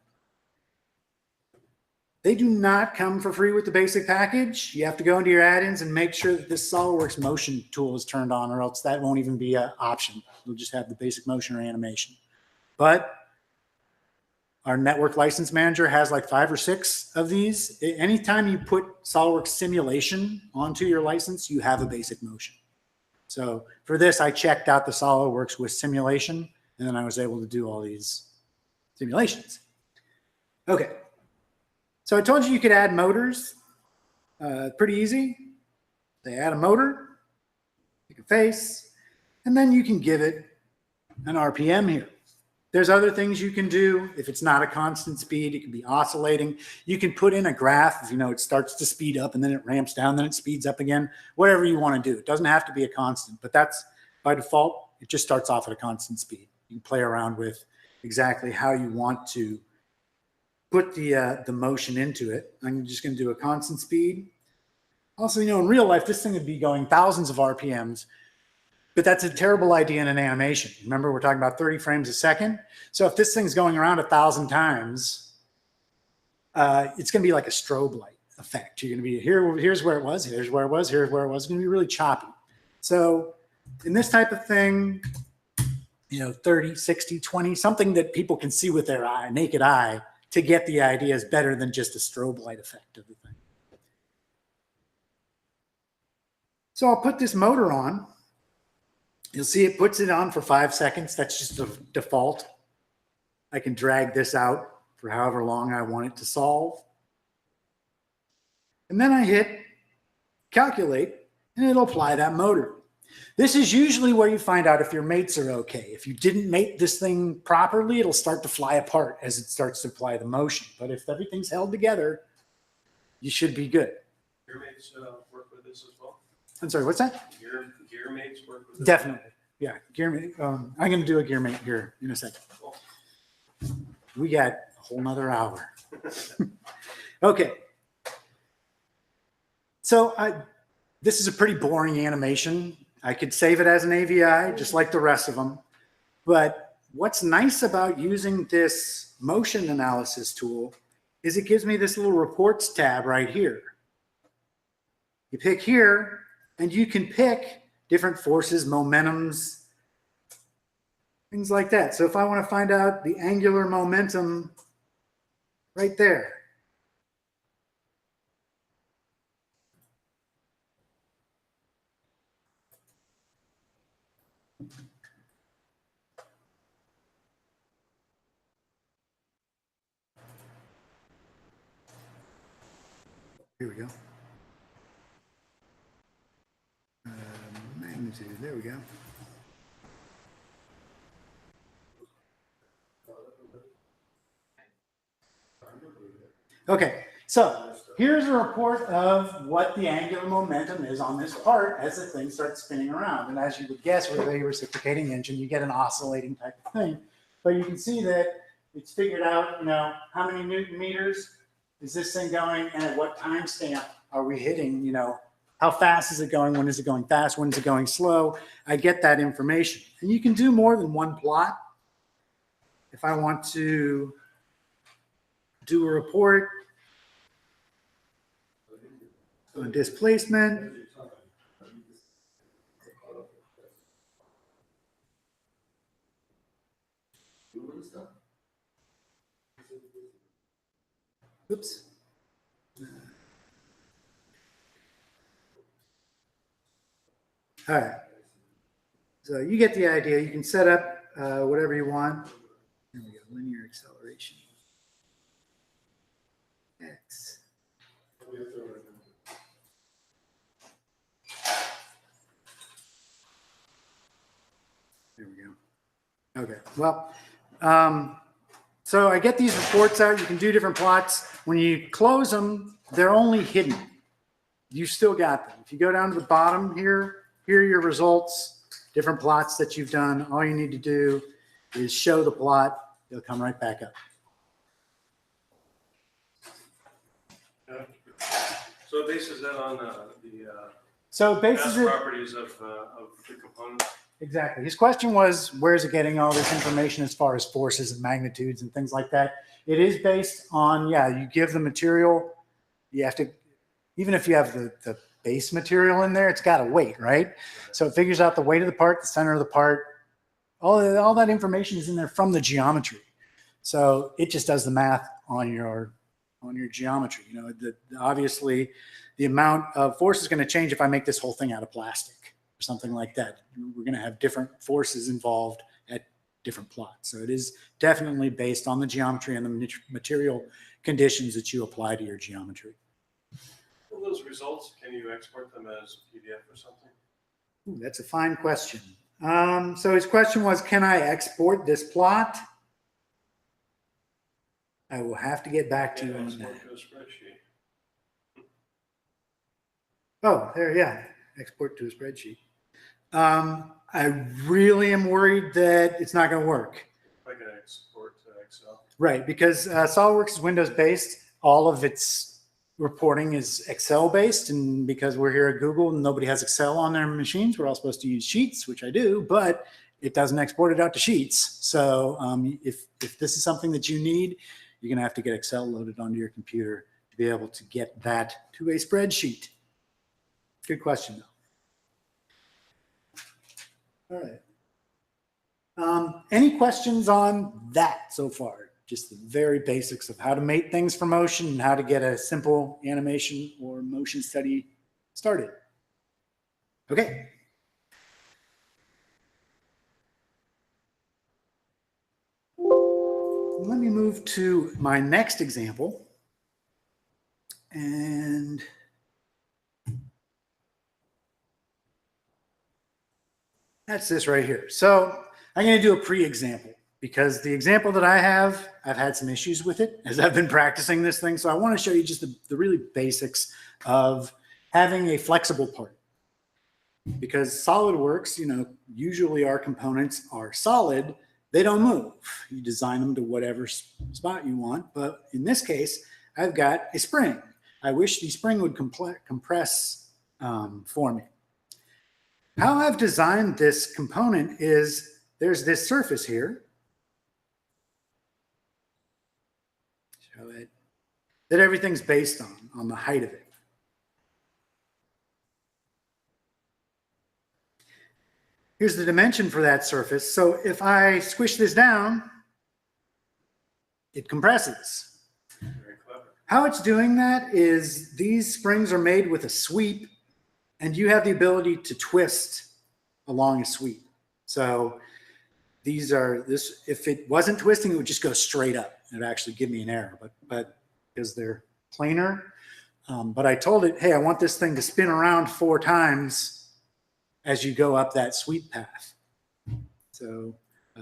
They do not come for free with the basic package. You have to go into your add-ins and make sure that this SOLIDWORKS motion tool is turned on, or else that won't even be an option. You'll just have the basic motion or animation. But our network license manager has like 5 or 6 of these. Anytime you put SOLIDWORKS simulation onto your license, you have a basic motion. So for this, I checked out the SOLIDWORKS with simulation, and then I was able to do all these simulations. Okay. So I told you could add motors. Pretty easy. They add a motor, pick a face, and then you can give it an RPM here. There's other things you can do. If it's not a constant speed, it can be oscillating. You can put in a graph. If you know it starts to speed up and then it ramps down, then it speeds up again. Whatever you want to do. It doesn't have to be a constant, but that's by default. It just starts off at a constant speed. You can play around with exactly how you want to put the motion into it. I'm just going to do a constant speed. Also, you know, in real life, this thing would be going thousands of RPMs, but that's a terrible idea in an animation. Remember, we're talking about 30 frames a second. So if this thing's going around 1,000 times, it's going to be like a strobe light effect. You're going to be here's where it was, here's where it was, here's where it was. It's going to be really choppy. So in this type of thing, you know, 30, 60, 20, something that people can see with their eye, naked eye, to get the idea is better than just a strobe light effect of the thing. So I'll put this motor on. You'll see it puts it on for 5 seconds. That's just the default. I can drag this out for however long I want it to solve. And then I hit calculate, and it'll apply that motor. This is usually where you find out if your mates are okay. If you didn't mate this thing properly, it'll start to fly apart as it starts to apply the motion. But if everything's held together, you should be good. Gear mates work with this as well? I'm sorry, what's that? Gear mates work with this? Definitely. Yeah, gear mate. I'm going to do a gear mate here in a second. We got a whole nother hour. Okay. So this is a pretty boring animation. I could save it as an AVI, just like the rest of them. But what's nice about using this motion analysis tool is it gives me this little reports tab right here. You pick here, and you can pick different forces, momentums, things like that. So if I want to find out the angular momentum right there, here we go. Magnitude, there we go. Okay, so here's a report of what the angular momentum is on this part as the thing starts spinning around. And as you would guess with a reciprocating engine, you get an oscillating type of thing. But you can see that it's figured out, how many Newton meters is this thing going and at what time stamp are we hitting, how fast is it going? When is it going fast? When is it going slow? I get that information. And you can do more than one plot. If I want to do a report on displacement, oops. All right. So you get the idea. You can set up whatever you want. There we go. Linear acceleration. X. There we go. Okay. Well, so I get these reports out. You can do different plots. When you close them, they're only hidden. You still got them. If you go down to the bottom here, here are your results, different plots that you've done. All you need to do is show the plot. They'll come right back up. So it bases that on the So basically, mass properties of the components. exactly. His question was, where is it getting all this information as far as forces and magnitudes and things like that? It is based on, you give the material, you have to, even if you have the base material in there, it's got a weight, right? So it figures out the weight of the part, the center of the part, all that information is in there from the geometry. So it just does the math on your geometry. Obviously the amount of force is going to change if I make this whole thing out of plastic or something like that. We're going to have different forces involved at different plots. So it is definitely based on the geometry and the material conditions that you apply to your geometry. Well, those results, can you export them as a PDF or something? Ooh, that's a fine question. So his question was, can I export this plot? I will have to get back to you on that. Export to a spreadsheet. Oh, there, export to a spreadsheet. I really am worried that it's not going to work. I can export to Excel. Right, because SOLIDWORKS is Windows-based. All of its reporting is Excel-based, and because we're here at Google and nobody has Excel on their machines, we're all supposed to use Sheets, which I do, but it doesn't export it out to Sheets. So if this is something that you need, you're going to have to get Excel loaded onto your computer to be able to get that to a spreadsheet. Good question, though. All right. Any questions on that so far? Just the very basics of how to mate things for motion and how to get a simple animation or motion study started. Okay. Let me move to my next example. And That's this right here. So I'm going to do a pre-example because the example that I have, I've had some issues with it as I've been practicing this thing. So I want to show you just the really basics of having a flexible part. Because SolidWorks, usually our components are solid. They don't move. You design them to whatever spot you want. But in this case, I've got a spring. I wish the spring would compress for me. How I've designed this component is there's this surface here. Show it. That everything's based on the height of it. Here's the dimension for that surface. So if I squish this down, it compresses. Very clever. How it's doing that is these springs are made with a sweep, and you have the ability to twist along a sweep. So these are this. If it wasn't twisting, it would just go straight up. It would actually give me an error, but because they're planar. But I told it, hey, I want this thing to spin around 4 times as you go up that sweep path. So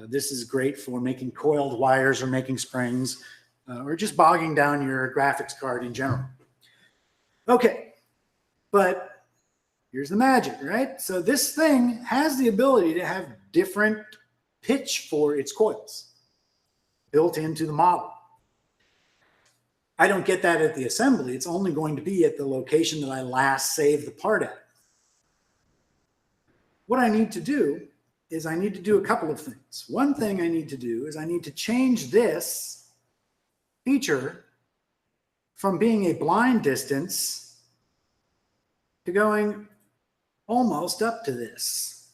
this is great for making coiled wires or making springs or just bogging down your graphics card in general. Okay, but here's the magic, right? So this thing has the ability to have different pitch for its coils built into the model. I don't get that at the assembly. It's only going to be at the location that I last saved the part at. What I need to do is I need to do a couple of things. One thing I need to do is I need to change this feature from being a blind distance to going almost up to this.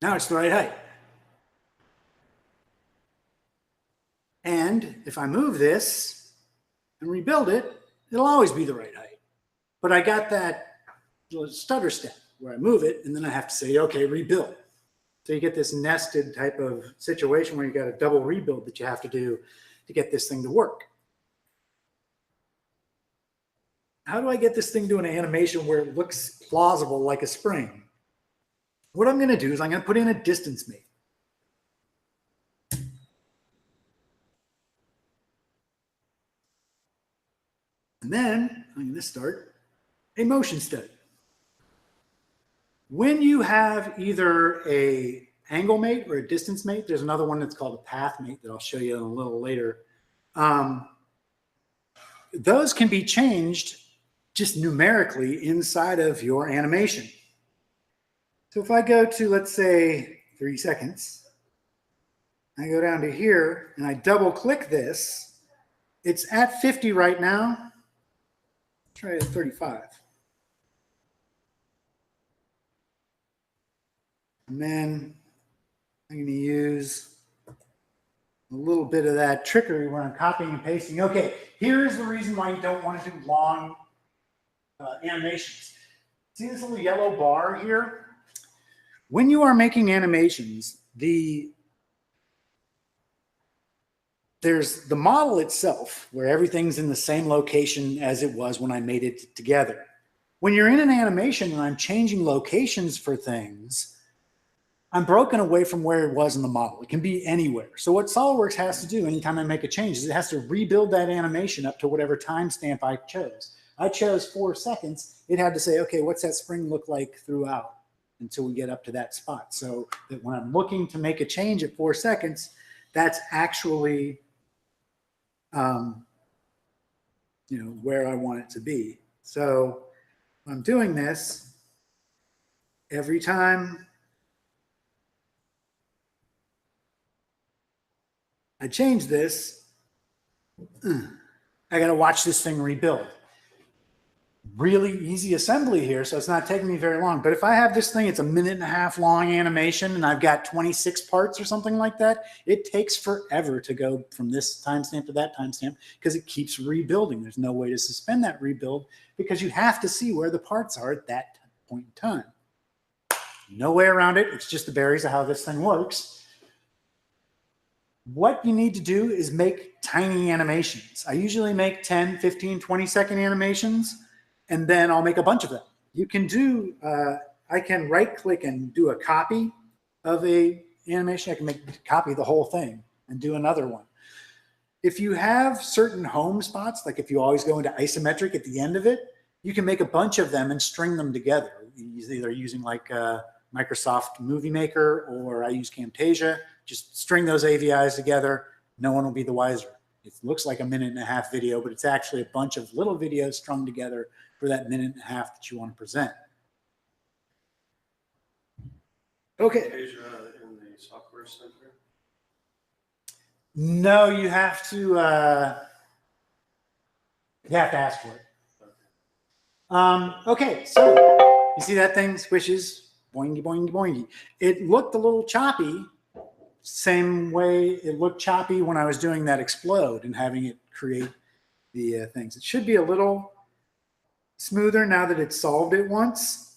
Now it's the right height. And if I move this and rebuild it, it'll always be the right height. But I got that little stutter step where I move it and then I have to say, okay, rebuild. So you get this nested type of situation where you got a double rebuild that you have to do to get this thing to work. How do I get this thing to an animation where it looks plausible like a spring? What I'm going to do is I'm going to put in a distance mate. And then I'm going to start a motion study. When you have either a angle mate or a distance mate, there's another one that's called a path mate that I'll show you a little later. Those can be changed just numerically inside of your animation. So if I go to, let's say, 3 seconds, I go down to here and I double click this, it's at 50 right now. Try it at 35. And then I'm going to use a little bit of that trickery where I'm copying and pasting. Okay, here's the reason why you don't want to do long animations. See this little yellow bar here? When you are making animations, there's the model itself where everything's in the same location as it was when I made it together. When you're in an animation and I'm changing locations for things, I'm broken away from where it was in the model. It can be anywhere. So what SOLIDWORKS has to do anytime I make a change is it has to rebuild that animation up to whatever timestamp I chose. I chose 4 seconds. It had to say, okay, what's that spring look like throughout until we get up to that spot? So that when I'm looking to make a change at 4 seconds, that's actually where I want it to be. So I'm doing this every time I change this, I got to watch this thing rebuild. Really easy assembly here, so it's not taking me very long. But if I have this thing, it's a 1.5 minute long animation, and I've got 26 parts or something like that, it takes forever to go from this timestamp to that timestamp because it keeps rebuilding. There's no way to suspend that rebuild because you have to see where the parts are at that point in time. No way around it. It's just the berries of how this thing works. What you need to do is make tiny animations. I usually make 10, 15, 20-second animations. and then I'll make a bunch of them. You can do, I can right click and do a copy of a animation. I can copy the whole thing and do another one. If you have certain home spots, like if you always go into isometric at the end of it, you can make a bunch of them and string them together. Either using like Microsoft Movie Maker, or I use Camtasia. Just string those AVIs together. No one will be the wiser. It looks like a 1.5-minute video, but it's actually a bunch of little videos strung together for that 1.5 minutes that you want to present. Okay. Asia in the software center. No, you have to ask for it. Okay, so you see that thing swishes, boingy, boingy, boingy. It looked a little choppy, same way it looked choppy when I was doing that explode and having it create the things. It should be a little smoother now that it's solved it once.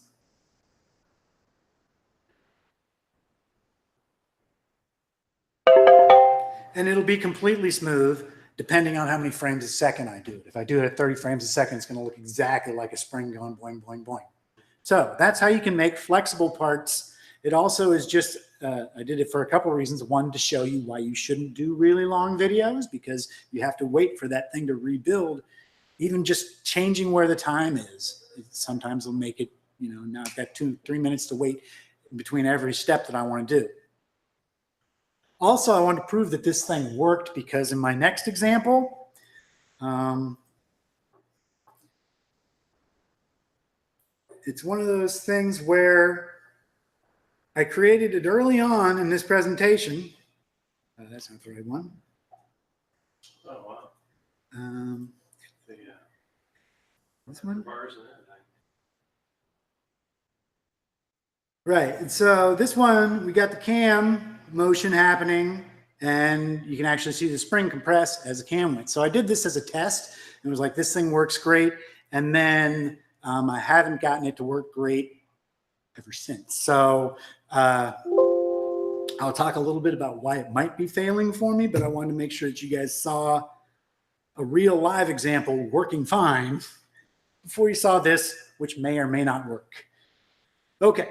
And it'll be completely smooth depending on how many frames a second I do it. If I do it at 30 frames a second, it's going to look exactly like a spring going boing, boing, boing. So that's how you can make flexible parts. It also is just, I did it for a couple of reasons. One, to show you why you shouldn't do really long videos, because you have to wait for that thing to rebuild. Even just changing where the time is, sometimes will make it, you know, now I've got 2-3 minutes to wait between every step that I want to do. Also, I want to prove that this thing worked, because in my next example, it's one of those things where I created it early on in this presentation. That's not the right one. Oh, wow. This one? Bars and everything. Right, and so this one, we got the cam motion happening, and you can actually see the spring compress as the cam went. So I did this as a test. It was like, this thing works great. And then I haven't gotten it to work great ever since. So I'll talk a little bit about why it might be failing for me, but I wanted to make sure that you guys saw a real live example working fine before you saw this, which may or may not work. Okay.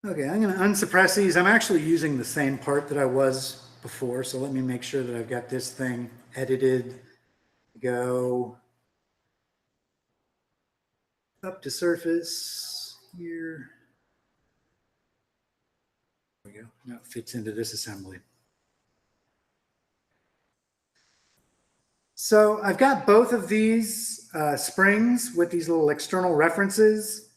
Okay, I'm going to unsuppress these. I'm actually using the same part that I was before, so let me make sure that I've got this thing edited. Go up to surface here. There we go. Now it fits into this assembly. So I've got both of these springs with these little external references.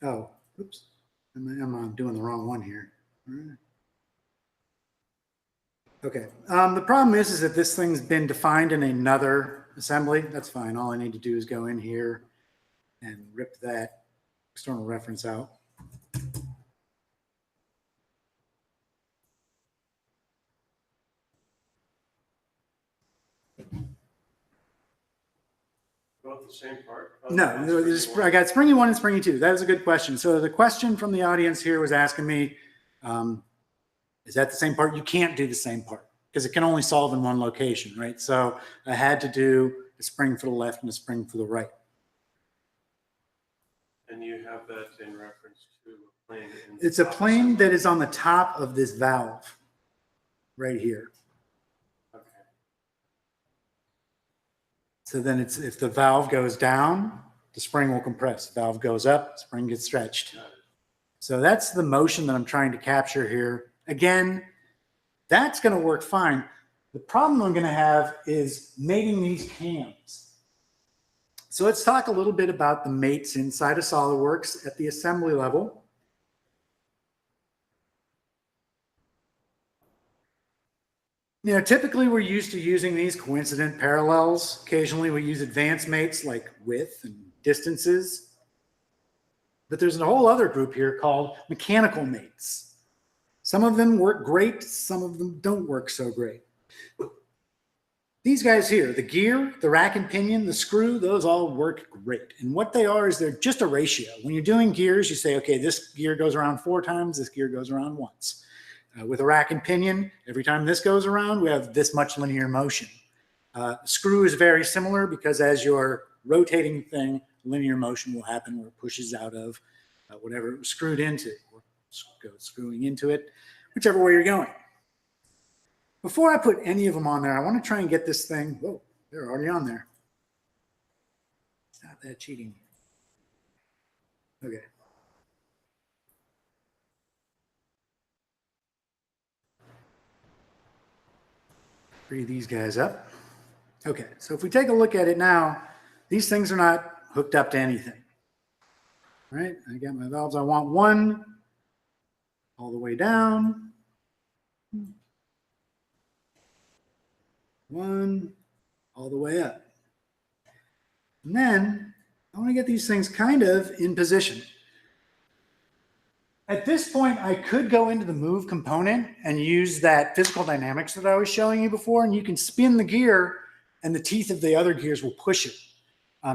Oh, oops. I'm doing the wrong one here. Okay. The problem is that this thing's been defined in another assembly. That's fine. All I need to do is go in here and rip that external reference out. Both the same part? No, I got springy 1 and springy 2. That was a good question. So the question from the audience here was asking me, is that the same part? You can't do the same part because it can only solve in one location, right? So I had to do a spring for the left and a spring for the right. And you have that in reference to a plane? It's a plane that is on the top of this valve right here. Okay. So then it's, if the valve goes down, the spring will compress. The valve goes up, spring gets stretched. So that's the motion that I'm trying to capture here. Again, that's going to work fine. The problem I'm going to have is mating these cams. So let's talk a little bit about the mates inside of SOLIDWORKS at the assembly level. You know, typically we're used to using these coincident parallels. Occasionally we use advanced mates like width and distances. But there's a whole other group here called mechanical mates. Some of them work great, some of them don't work so great. These guys here, the gear, the rack and pinion, the screw, those all work great. And what they are is they're just a ratio. When you're doing gears, you say, okay, this gear goes around 4 times, this gear goes around once. With a rack and pinion, every time this goes around, we have this much linear motion. Screw is very similar because as you're rotating thing, linear motion will happen where it pushes out of whatever it was screwed into, or goes screwing into it, whichever way you're going. Before I put any of them on there, I want to try and get this thing. Whoa, they're already on there. It's not that cheating. Okay. Free these guys up. Okay, so if we take a look at it now, these things are not hooked up to anything. All right, I got my valves. I want one all the way down. One all the way up. And then I want to get these things kind of in position. At this point, I could go into the move component and use that physical dynamics that I was showing you before, and you can spin the gear and the teeth of the other gears will push it.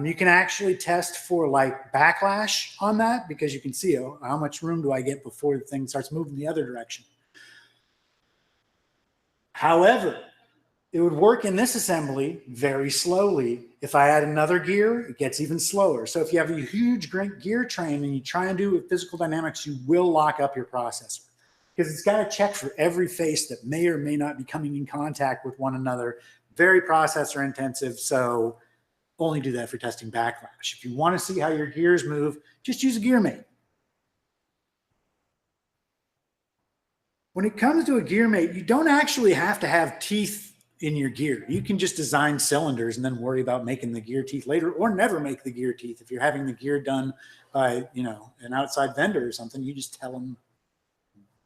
You can actually test for like backlash on that because you can see how much room do I get before the thing starts moving the other direction. However, it would work in this assembly very slowly. If I add another gear, it gets even slower. So if you have a huge gear train and you try and do it with physical dynamics, you will lock up your processor because it's got to check for every face that may or may not be coming in contact with one another. Very processor intensive. So only do that for testing backlash. If you want to see how your gears move, just use a gear mate. When it comes to a gear mate, you don't actually have to have teeth in your gear. You can just design cylinders and then worry about making the gear teeth later, or never make the gear teeth. If you're having the gear done by, an outside vendor or something, you just tell them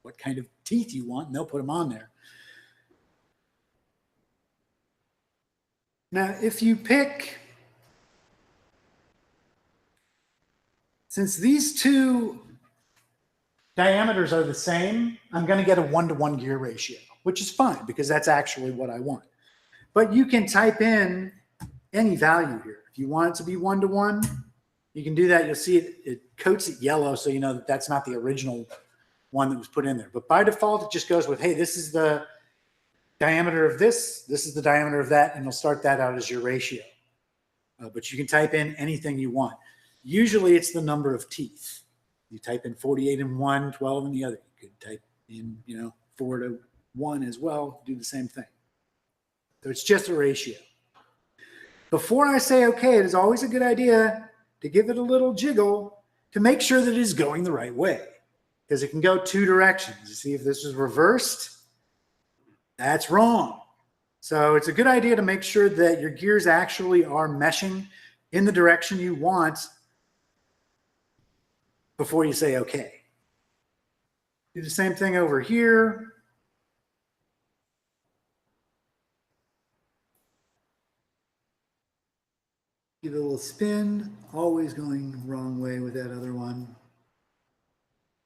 what kind of teeth you want and they'll put them on there. Now, if you pick, since these two diameters are the same, I'm going to get a 1-to-1 gear ratio, which is fine because that's actually what I want. But you can type in any value here. If you want it to be 1-to-1, you can do that. You'll see it coats it yellow so you know that that's not the original one that was put in there. But by default, it just goes with, hey, this is the diameter of this is the diameter of that, and it'll start that out as your ratio. But you can type in anything you want. Usually it's the number of teeth. You type in 48 in one, 12 in the other. You could type in, 4 to 1 as well, do the same thing. So it's just a ratio. Before I say okay, it is always a good idea to give it a little jiggle to make sure that it is going the right way, because it can go 2 directions. You see, if this is reversed, that's wrong. So it's a good idea to make sure that your gears actually are meshing in the direction you want before you say okay. Do the same thing over here. Give it a little spin, always going the wrong way with that other one.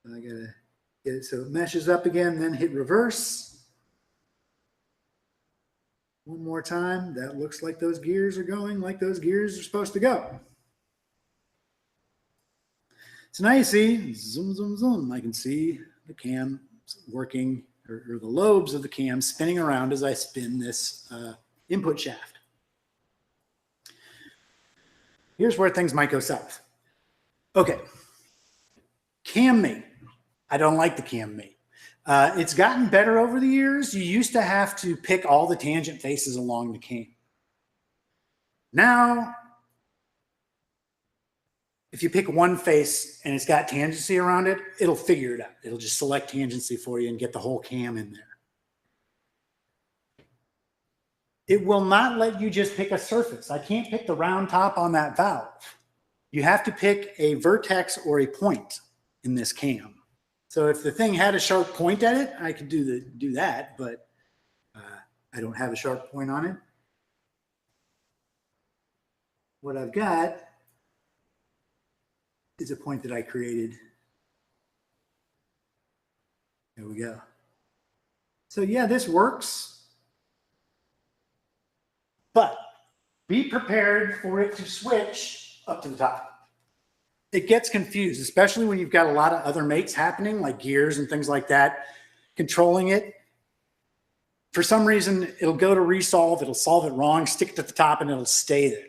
I gotta get it so it meshes up again, then hit reverse. One more time. That looks like those gears are going like those gears are supposed to go. So now you see, zoom, zoom, zoom. I can see the cam working, or the lobes of the cam spinning around as I spin this input shaft. Here's where things might go south. Okay, cam mate. I don't like the cam mate. It's gotten better over the years. You used to have to pick all the tangent faces along the cam. Now, if you pick one face and it's got tangency around it, it'll figure it out. It'll just select tangency for you and get the whole cam in there. It will not let you just pick a surface. I can't pick the round top on that valve. You have to pick a vertex or a point in this cam. So if the thing had a sharp point at it, I could do that, but I don't have a sharp point on it. What I've got is a point that I created. There we go. So yeah, this works, but be prepared for it to switch up to the top. It gets confused, especially when you've got a lot of other mates happening, like gears and things like that, controlling it. For some reason, it'll go to resolve, it'll solve it wrong, stick it to the top, and it'll stay there.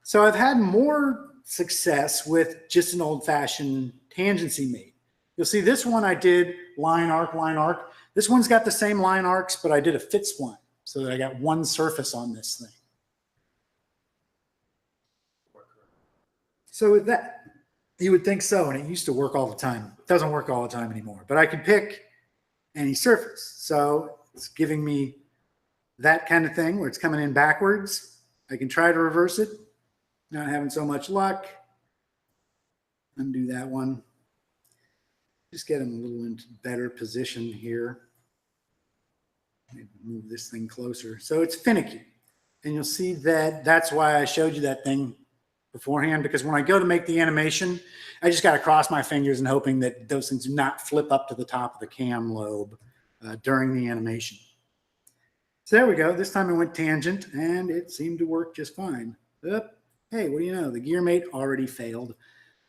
So I've had more success with just an old-fashioned tangency mate. You'll see this one I did line arc, line arc. This one's got the same line arcs, but I did a fit spline so that I got one surface on this thing. So with that, you would think so, and it used to work all the time. It doesn't work all the time anymore, but I can pick any surface. So it's giving me that kind of thing where it's coming in backwards. I can try to reverse it, not having so much luck. Undo that one. Just get them a little into better position here. Maybe move this thing closer. So it's finicky. And you'll see that that's why I showed you that thing beforehand, because when I go to make the animation, I just got to cross my fingers and hoping that those things do not flip up to the top of the cam lobe during the animation. So there we go. This time I went tangent and it seemed to work just fine. Hey, what do you know? The gear mate already failed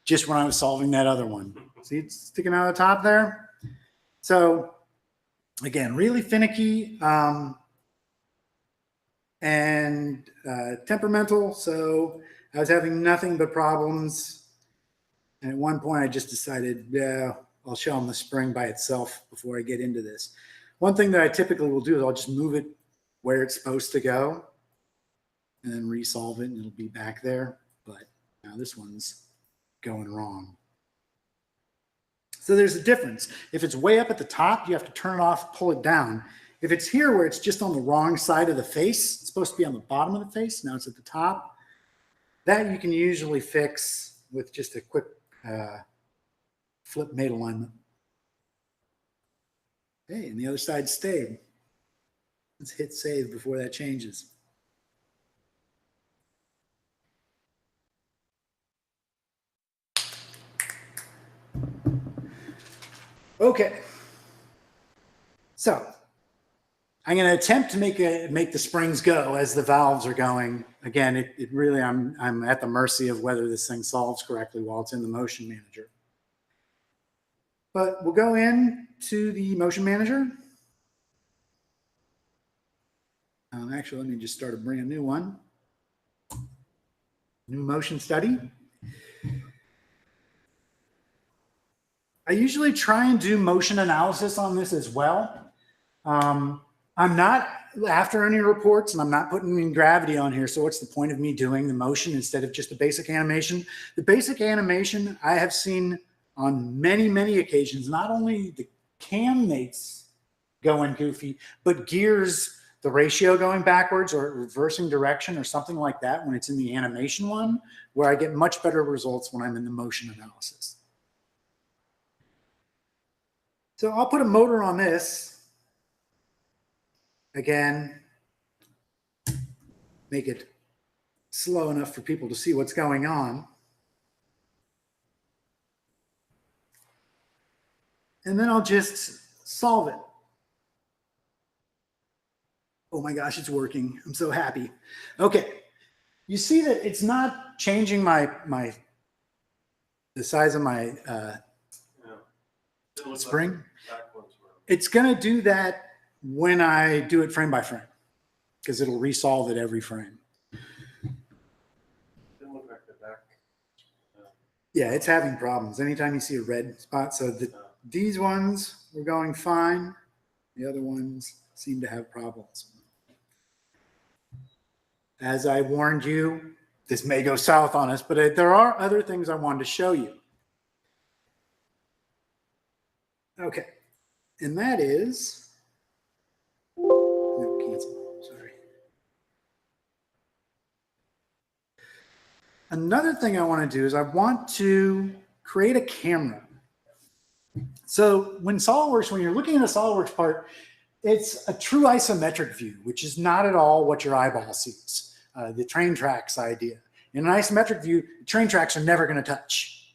just when I was solving that other one. See it's sticking out of the top there? So again, really finicky and temperamental. So I was having nothing but problems. And at one point I just decided, yeah, I'll show them the spring by itself before I get into this. One thing that I typically will do is I'll just move it where it's supposed to go and then resolve it and it'll be back there. But now this one's going wrong. So there's a difference. If it's way up at the top, you have to turn it off, pull it down. If it's here where it's just on the wrong side of the face, it's supposed to be on the bottom of the face, now it's at the top. That you can usually fix with just a quick flip mate alignment. Hey, and the other side stayed. Let's hit save before that changes. Okay. So I'm going to attempt to make the springs go as the valves are going. Again, it really, I'm at the mercy of whether this thing solves correctly while it's in the motion manager. But we'll go in to the motion manager. Actually, let me just start a brand new one. New motion study. I usually try and do motion analysis on this as well. I'm not after any reports and I'm not putting in gravity on here. So what's the point of me doing the motion instead of just a basic animation? The basic animation I have seen on many, many occasions, not only the cam mates going goofy, but gears, the ratio going backwards or reversing direction or something like that when it's in the animation one, where I get much better results when I'm in the motion analysis. So I'll put a motor on this. Again, make it slow enough for people to see what's going on. And then I'll just solve it. Oh my gosh, it's working. I'm so happy. Okay. You see that it's not changing the size of my spring. It's going to do that when I do it frame by frame because it'll resolve it every frame. Didn't look like the back. Yeah, it's having problems. Anytime you see a red spot. So these ones were going fine. The other ones seem to have problems. As I warned you, this may go south on us, but there are other things I wanted to show you. Okay, and that is, no, cancel, sorry. Another thing I want to do is I want to create a camera. So when SOLIDWORKS, when you're looking at a SOLIDWORKS part, it's a true isometric view, which is not at all what your eyeball sees. The train tracks idea. In an isometric view, train tracks are never going to touch.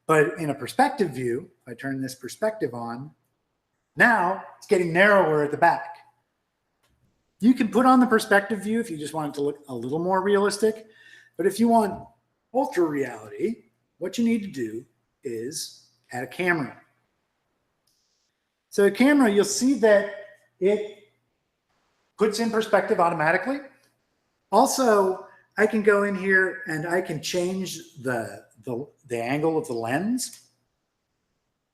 But in a perspective view, if I turn this perspective on, now it's getting narrower at the back. You can put on the perspective view if you just want it to look a little more realistic. But if you want ultra reality, what you need to do is add a camera. So a camera, you'll see that it puts in perspective automatically. Also, I can go in here and I can change the angle of the lens.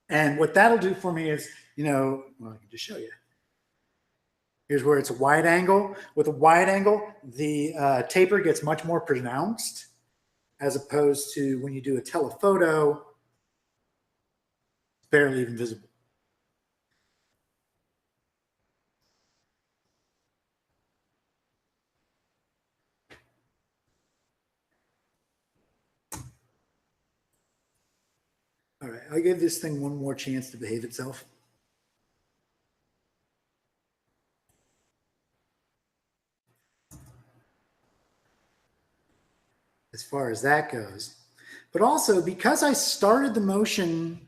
And what that'll do for me is, well, I can just show you. Here's where it's a wide angle. With a wide angle, the taper gets much more pronounced as opposed to when you do a telephoto, it's barely even visible. All right, I'll give this thing one more chance to behave itself. As far as that goes. But also, because I started the motion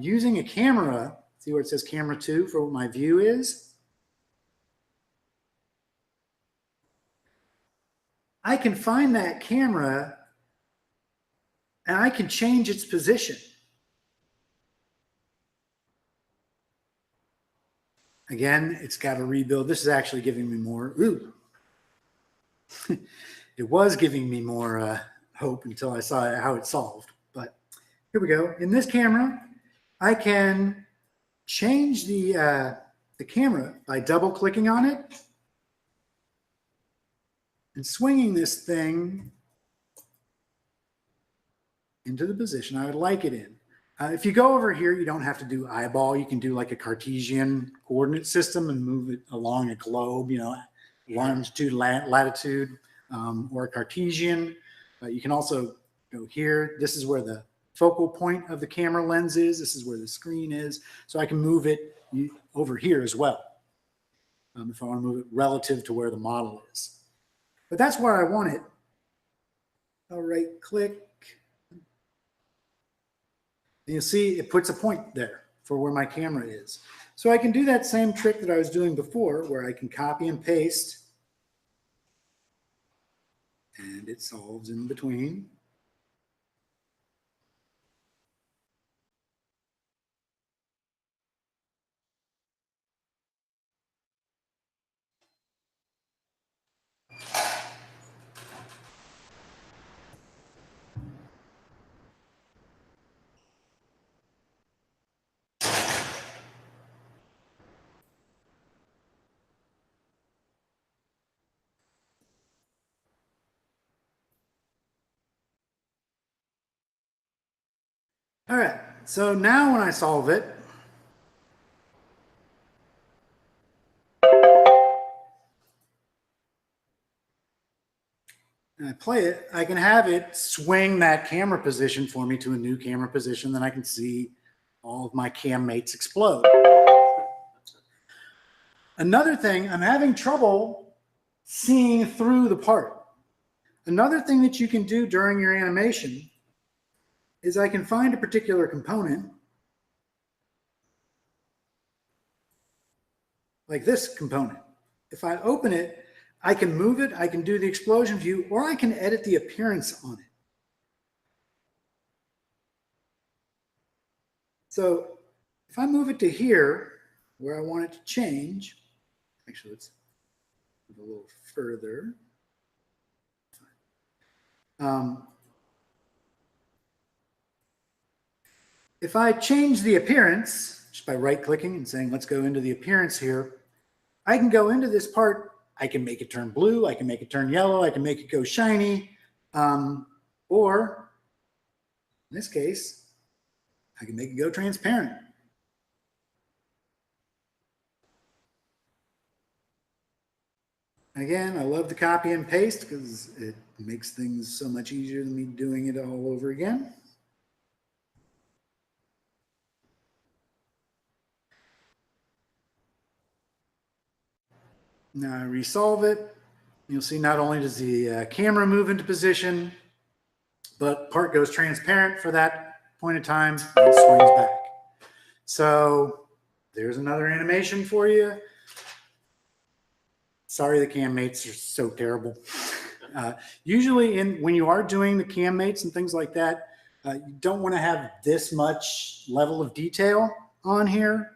using a camera, see where it says camera 2 for what my view is? I can find that camera and I can change its position. Again, it's got to rebuild. This is actually giving me more. Ooh. It was giving me more hope until I saw how it solved. But here we go. In this camera, I can change the camera by double clicking on it and swinging this thing into the position I would like it in. If you go over here, you don't have to do eyeball. You can do like a Cartesian coordinate system and move it along a globe, longitude, latitude, or a Cartesian. You can also go here. This is where the focal point of the camera lens is. This is where the screen is. So I can move it over here as well if I want to move it relative to where the model is. But that's where I want it. I'll right click. And you'll see it puts a point there for where my camera is. So I can do that same trick that I was doing before where I can copy and paste and it solves in between. All right, so now when I solve it, and I play it, I can have it swing that camera position for me to a new camera position. Then I can see all of my cam mates explode. Another thing, I'm having trouble seeing through the part. Another thing that you can do during your animation is I can find a particular component, like this component. If I open it, I can move it, I can do the explosion view, or I can edit the appearance on it. So if I move it to here, where I want it to change, actually let's move a little further. If I change the appearance, just by right-clicking and saying, let's go into the appearance here, I can go into this part. I can make it turn blue. I can make it turn yellow. I can make it go shiny. Or, in this case, I can make it go transparent. Again, I love to copy and paste because it makes things so much easier than me doing it all over again. Now I resolve it. You'll see not only does the camera move into position, but part goes transparent for that point of time and swings back. So there's another animation for you. Sorry, the cam mates are so terrible. Usually when you are doing the cam mates and things like that, you don't want to have this much level of detail on here.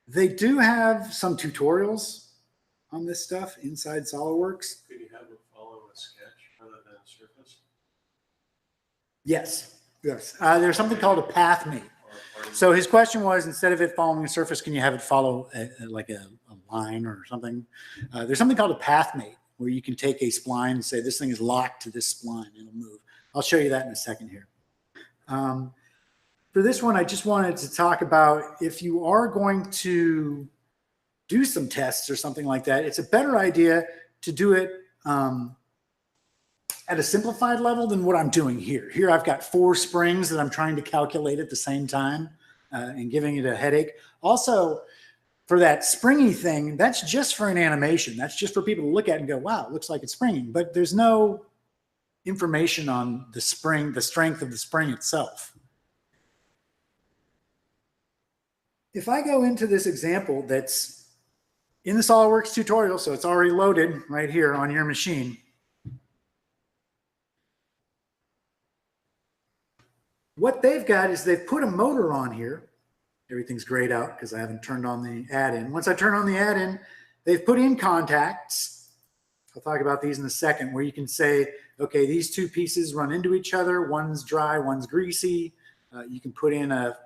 They do have some tutorials on this stuff inside SOLIDWORKS. Could you have it follow a sketch rather than a surface? Yes, yes. There's something called a path mate. Or So his question was, instead of it following a surface, can you have it follow like a line or something? There's something called a path mate, where you can take a spline and say, this thing is locked to this spline and it'll move. I'll show you that in a second here. For this one, I just wanted to talk about, if you are going to do some tests or something like that, it's a better idea to do it at a simplified level than what I'm doing here. Here I've got 4 springs that I'm trying to calculate at the same time and giving it a headache. Also, for that springy thing, that's just for an animation. That's just for people to look at and go, wow, it looks like it's springing. But there's no information on the spring, the strength of the spring itself. If I go into this example that's in the SOLIDWORKS tutorial, so it's already loaded right here on your machine. What they've got is they've put a motor on here. Everything's grayed out because I haven't turned on the add-in. Once I turn on the add-in, they've put in contacts. I'll talk about these in a second, where you can say, okay, these 2 pieces run into each other. One's dry, one's greasy. You can put in a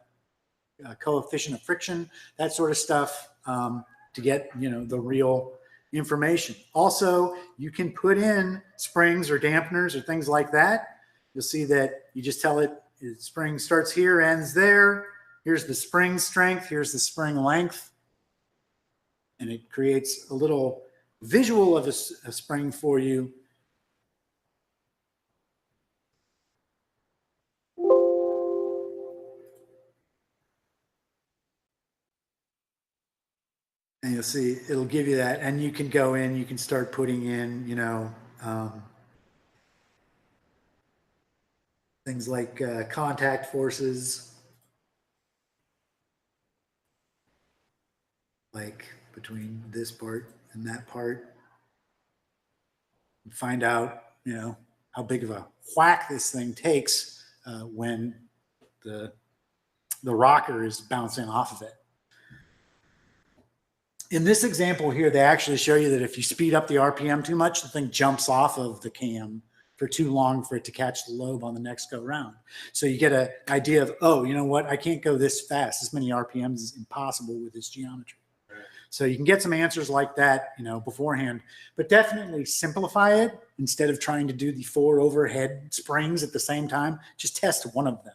coefficient of friction, that sort of stuff, to get, you know, the real information. Also, you can put in springs or dampeners or things like that. You'll see that you just tell it, spring starts here, ends there. Here's the spring strength. Here's the spring length. And it creates a little visual of a spring for you. And you'll see it'll give you that. And you can go in, you can start putting in, you know, things like contact forces, like between this part and that part, and find out, you know, how big of a whack this thing takes when the rocker is bouncing off of it. In this example here, they actually show you that if you speed up the RPM too much, the thing jumps off of the cam for too long for it to catch the lobe on the next go round. So you get an idea of, oh, you know what? I can't go this fast. This many RPMs is impossible with this geometry. Right. So you can get some answers like that, you know, beforehand, but definitely simplify it. Instead of trying to do the 4 overhead springs at the same time, just test one of them.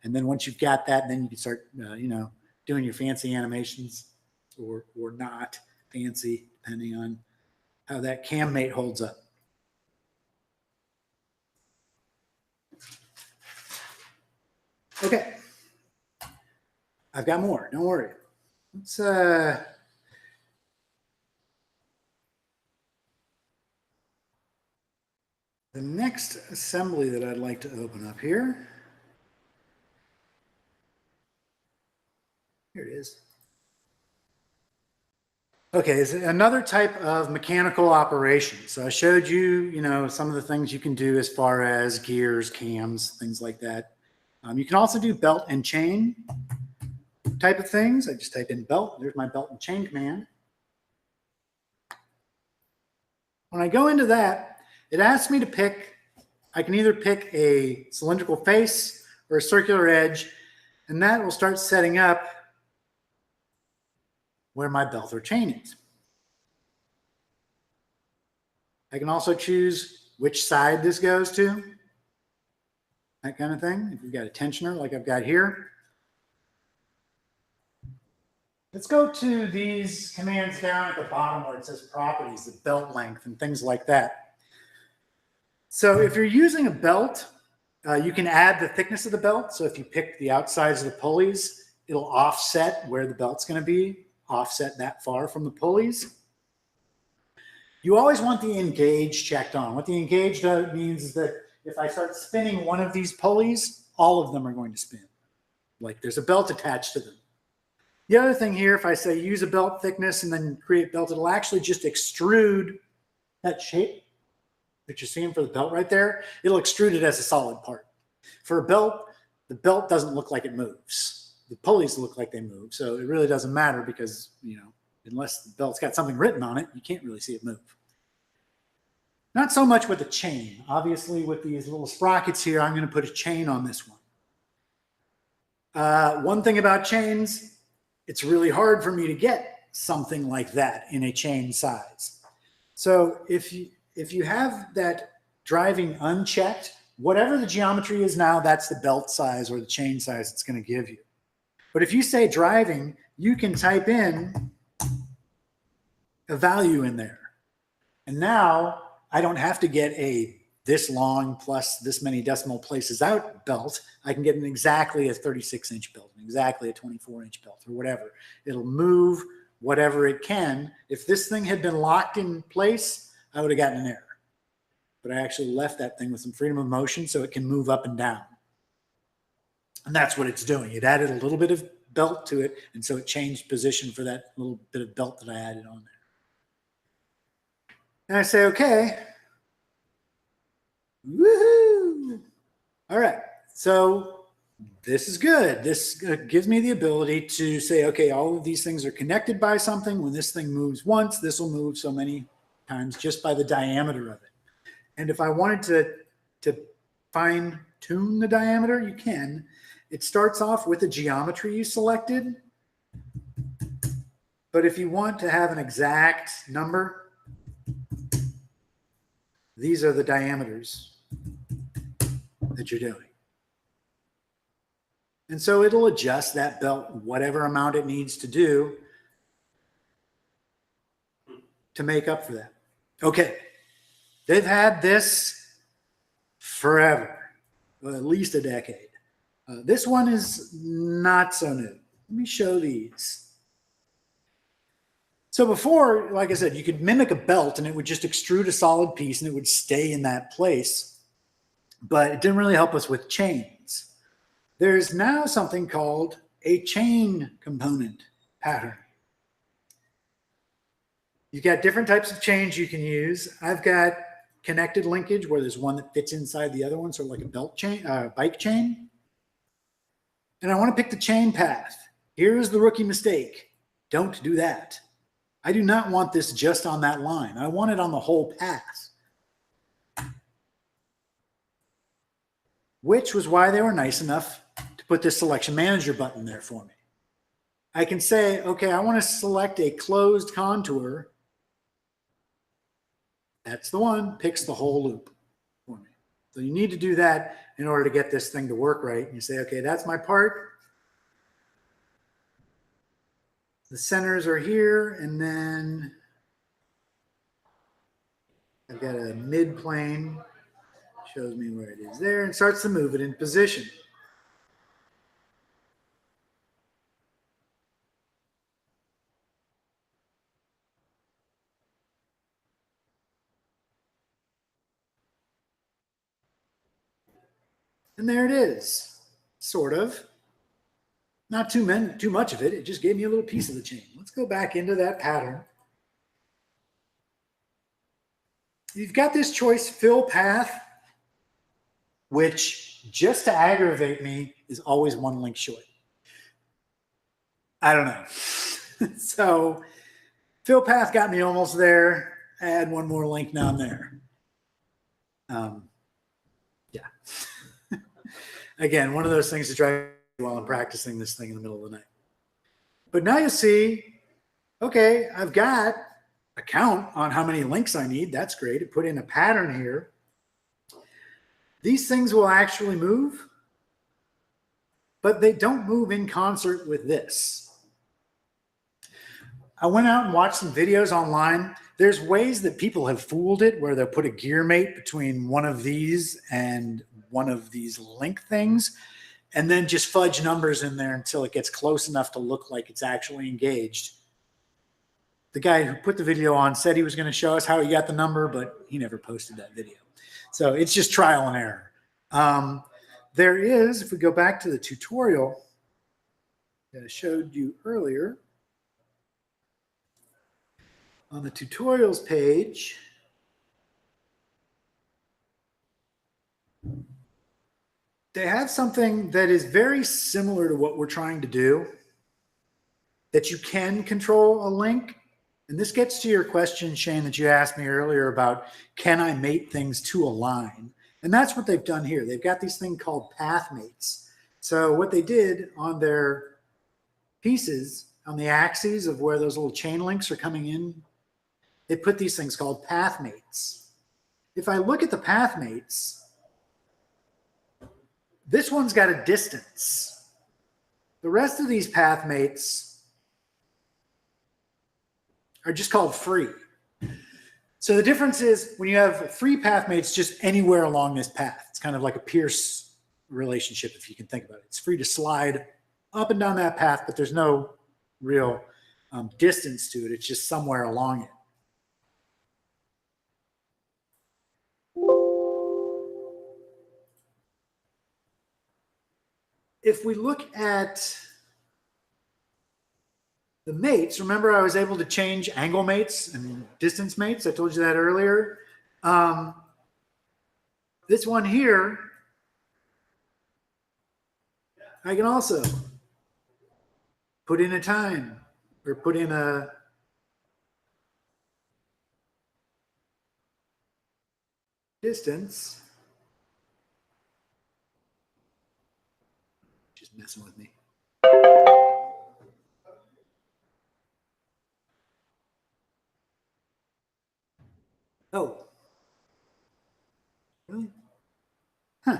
And then once you've got that, then you can start, you know, doing your fancy animations or not fancy, depending on how that cam mate holds up. Okay, I've got more, don't worry. Let's the next assembly that I'd like to open up here. Here it is. Okay, it's another type of mechanical operation. So I showed you, you know, some of the things you can do as far as gears, cams, things like that. You can also do belt and chain type of things. I just type in belt. There's my belt and chain command. When I go into that, it asks me to pick, I can either pick a cylindrical face or a circular edge, and that will start setting up where my belt or chain is. I can also choose which side this goes to, that kind of thing. If you've got a tensioner like I've got here. Let's go to these commands down at the bottom where it says properties, the belt length and things like that. So if you're using a belt, you can add the thickness of the belt. So if you pick the outsides of the pulleys, it'll offset where the belt's going to be, offset that far from the pulleys. You always want the engage checked on. What the engage means is that if I start spinning one of these pulleys, all of them are going to spin. Like there's a belt attached to them. The other thing here, if I say use a belt thickness and then create belt, it'll actually just extrude that shape that you're seeing for the belt right there. It'll extrude it as a solid part. For a belt, the belt doesn't look like it moves. The pulleys look like they move. So it really doesn't matter because, you know, unless the belt's got something written on it, you can't really see it move. Not so much with the chain. Obviously, with these little sprockets here, I'm going to put a chain on this one. One thing about chains, it's really hard for me to get something like that in a chain size. So if you have that driving unchecked, whatever the geometry is now, that's the belt size or the chain size it's going to give you. But if you say driving, you can type in a value in there. And now I don't have to get a this long plus this many decimal places out belt. I can get an exactly a 36-inch belt, exactly a 24-inch belt or whatever. It'll move whatever it can. If this thing had been locked in place, I would have gotten an error. But I actually left that thing with some freedom of motion so it can move up and down. And that's what it's doing. It added a little bit of belt to it, and so it changed position for that little bit of belt that I added on there. And I say, okay. Woohoo! All right, so this is good. This gives me the ability to say, okay, all of these things are connected by something. When this thing moves once, this will move so many times just by the diameter of it. And if I wanted to fine tune the diameter, you can. It starts off with the geometry you selected. But if you want to have an exact number, these are the diameters that you're doing. And so it'll adjust that belt whatever amount it needs to do to make up for that. Okay. They've had this forever, well, at least a decade. This one is not so new. Let me show these. So before, like I said, you could mimic a belt and it would just extrude a solid piece and it would stay in that place. But it didn't really help us with chains. There's now something called a chain component pattern. You've got different types of chains you can use. I've got connected linkage where there's one that fits inside the other one, sort of like a belt chain, bike chain. And I want to pick the chain path. Here's the rookie mistake. Don't do that. I do not want this just on that line. I want it on the whole path. Which was why they were nice enough to put this selection manager button there for me. I can say, okay, I want to select a closed contour. That's the one, picks the whole loop for me. So you need to do that in order to get this thing to work right. And you say, okay, that's my part. The centers are here, and then I've got a mid plane, shows me where it is there, and starts to move it in position. And there it is, sort of. Not too much of it. It just gave me a little piece of the chain. Let's go back into that pattern. You've got this choice, fill path, which just to aggravate me is always one link short. I don't know. So fill path got me almost there. Add one more link down there. Yeah. Again, one of those things to drive while I'm practicing this thing in the middle of the night. But now you see, okay, I've got a count on how many links I need. That's great. It put in a pattern here. These things will actually move, but they don't move in concert with this. I went out and watched some videos online. There's ways that people have fooled it where they'll put a gear mate between one of these and one of these link things, and then just fudge numbers in there until it gets close enough to look like it's actually engaged. the guy who put the video on said he was going to show us how he got the number, but he never posted that video. So it's just trial and error. There is, if we go back to the tutorial that I showed you earlier, on the tutorials page, they have something that is very similar to what we're trying to do, that you can control a link. And this gets to your question, Shane, that you asked me earlier about, can I mate things to a line? And that's what they've done here. They've got these things called path mates. So what they did on their pieces, on the axes of where those little chain links are coming in, they put these things called path mates. If I look at the path mates, this one's got a distance. The rest of these path mates are just called free. So the difference is when you have free path mates just anywhere along this path, it's kind of like a Pierce relationship, if you can think about it. It's free to slide up and down that path, but there's no real distance to it. It's just somewhere along it. If we look at the mates, remember I was able to change angle mates and distance mates. I told you that earlier. This one here, I can also put in a time or put in a distance. Just messing with me. Oh. Really? Huh.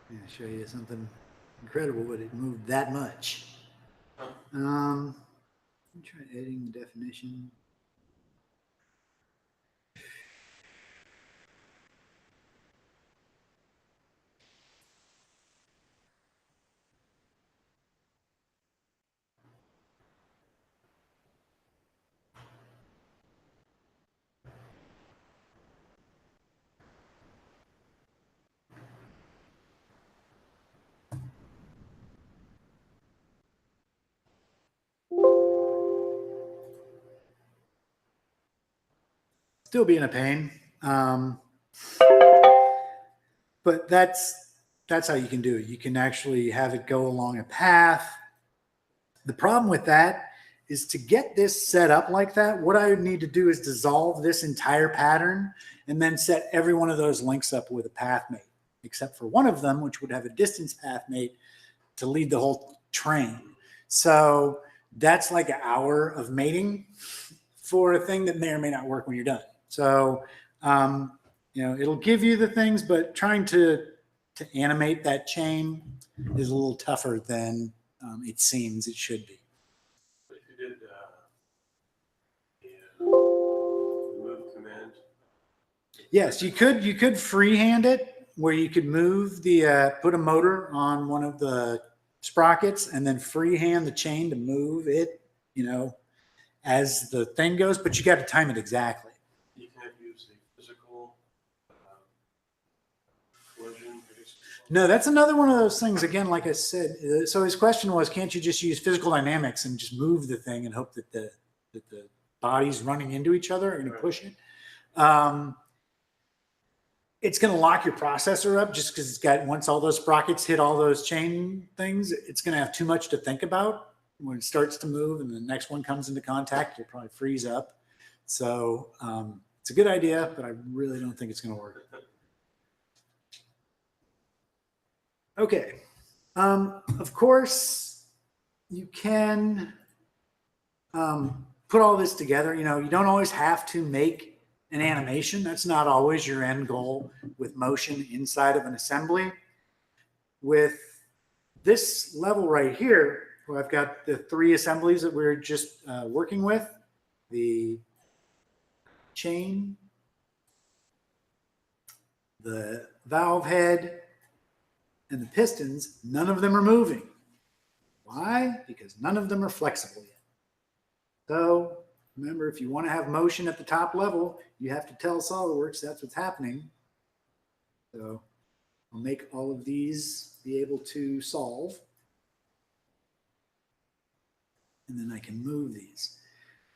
I'm going to show you something incredible, but it moved that much. Let me try editing the definition. Still being a pain. But that's how you can do it. You can actually have it go along a path. The problem with that is to get this set up like that, what I would need to do is dissolve this entire pattern and then set every one of those links up with a path mate, except for one of them, which would have a distance path mate to lead the whole train. So that's like an hour of mating for a thing that may or may not work when you're done. So, it'll give you the things, but trying to animate that chain is a little tougher than it seems it should be. But if you did the move command. Yes, you could freehand it where you could move the, put a motor on one of the sprockets and then freehand the chain to move it, as the thing goes, but you got to time it exactly. You can't use the physical collision. No, that's another one of those things, again, like I said. So his question was, can't you just use physical dynamics and just move the thing and hope that the bodies running into each other are going to push it? It's going to lock your processor up just because it's got, once all those sprockets hit all those chain things, it's going to have too much to think about. When it starts to move and the next one comes into contact, it'll probably freeze up. So it's a good idea, but I really don't think it's going to work. Okay. Of course, you can put all this together. You don't always have to make an animation. That's not always your end goal with motion inside of an assembly. With this level right here, where I've got the 3 assemblies that we're just working with, the chain, the valve head and the pistons, none of them are moving. Why? Because none of them are flexible yet. So remember, if you want to have motion at the top level, you have to tell SOLIDWORKS that's what's happening. So I'll make all of these be able to solve. And then I can move these.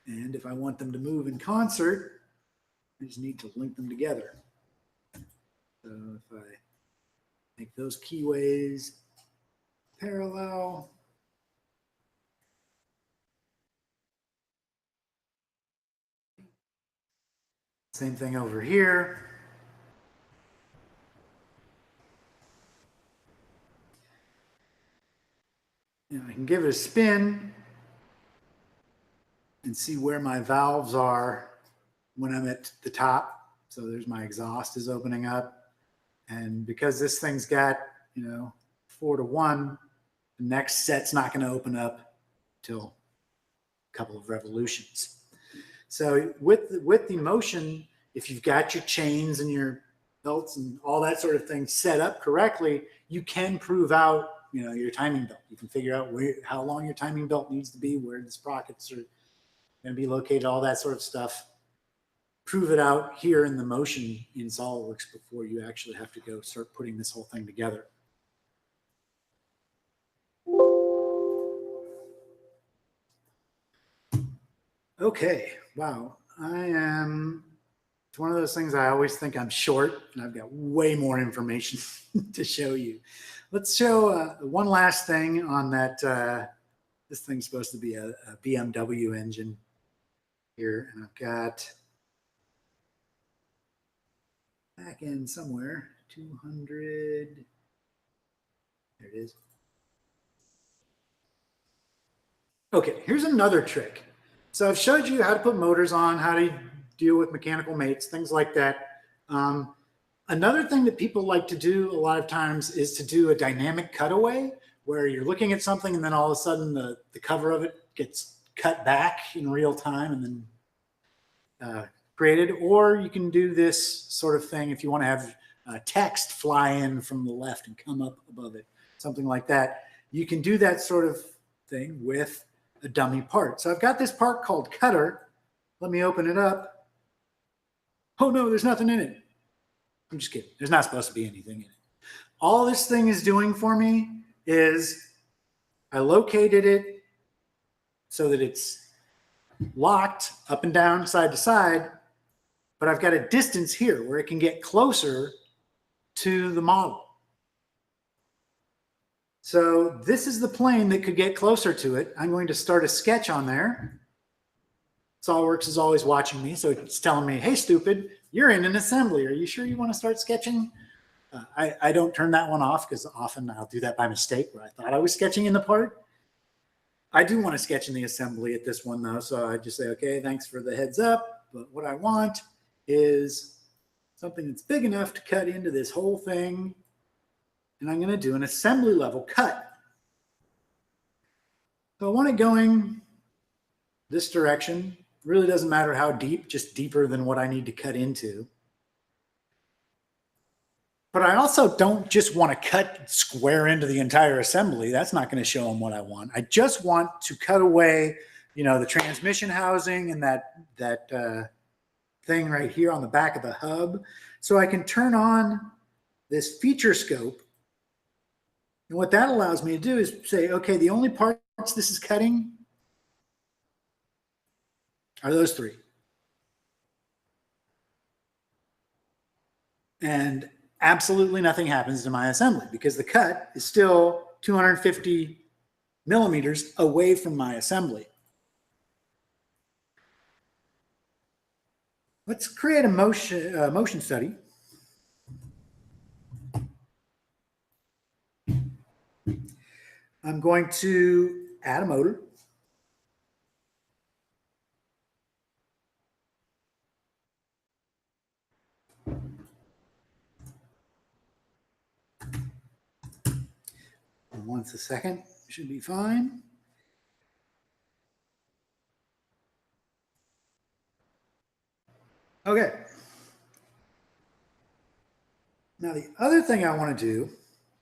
And if I want them to move in concert, I just need to link them together. So if I make those keyways parallel, same thing over here. And I can give it a spin and see where my valves are when I'm at the top. So there's my exhaust is opening up. And because this thing's got, 4 to 1, the next set's not going to open up till a couple of revolutions. So with the motion, if you've got your chains and your belts and all that sort of thing set up correctly, you can prove out, your timing belt. You can figure out how long your timing belt needs to be, where the sprockets are going to be located, all that sort of stuff. Prove it out here in the motion in SOLIDWORKS before you actually have to go start putting this whole thing together. Okay, wow. It's one of those things I always think I'm short, and I've got way more information to show you. Let's show one last thing on that. This thing's supposed to be a BMW engine here, and I've got back end somewhere, 200, there it is. Okay, here's another trick. So I've showed you how to put motors on, how to deal with mechanical mates, things like that. Another thing that people like to do a lot of times is to do a dynamic cutaway, where you're looking at something and then all of a sudden the cover of it gets cut back in real time and then created. Or you can do this sort of thing if you want to have text fly in from the left and come up above it, something like that. You can do that sort of thing with a dummy part. So I've got this part called cutter. Let me open it up. Oh no, there's nothing in it. I'm just kidding. There's not supposed to be anything in it. All this thing is doing for me is I located it so that it's locked up and down, side to side, but I've got a distance here where it can get closer to the model. So this is the plane that could get closer to it. I'm going to start a sketch on there. SOLIDWORKS is always watching me, so it's telling me, hey, stupid, you're in an assembly. Are you sure you want to start sketching? I don't turn that one off because often I'll do that by mistake where I thought I was sketching in the part. I do want to sketch in the assembly at this one, though, so I just say, okay, thanks for the heads up, but what I want is something that's big enough to cut into this whole thing, and I'm going to do an assembly level cut. So I want it going this direction. Really doesn't matter how deep, just deeper than what I need to cut into. But I also don't just want to cut square into the entire assembly. That's not going to show them what I want. I just want to cut away, the transmission housing and that thing right here on the back of the hub. So I can turn on this feature scope. And what that allows me to do is say, okay, the only parts this is cutting are those three. And absolutely nothing happens to my assembly because the cut is still 250 millimeters away from my assembly. Let's create a motion study. I'm going to add a motor. Once a second, should be fine. Okay. Now, the other thing I want to do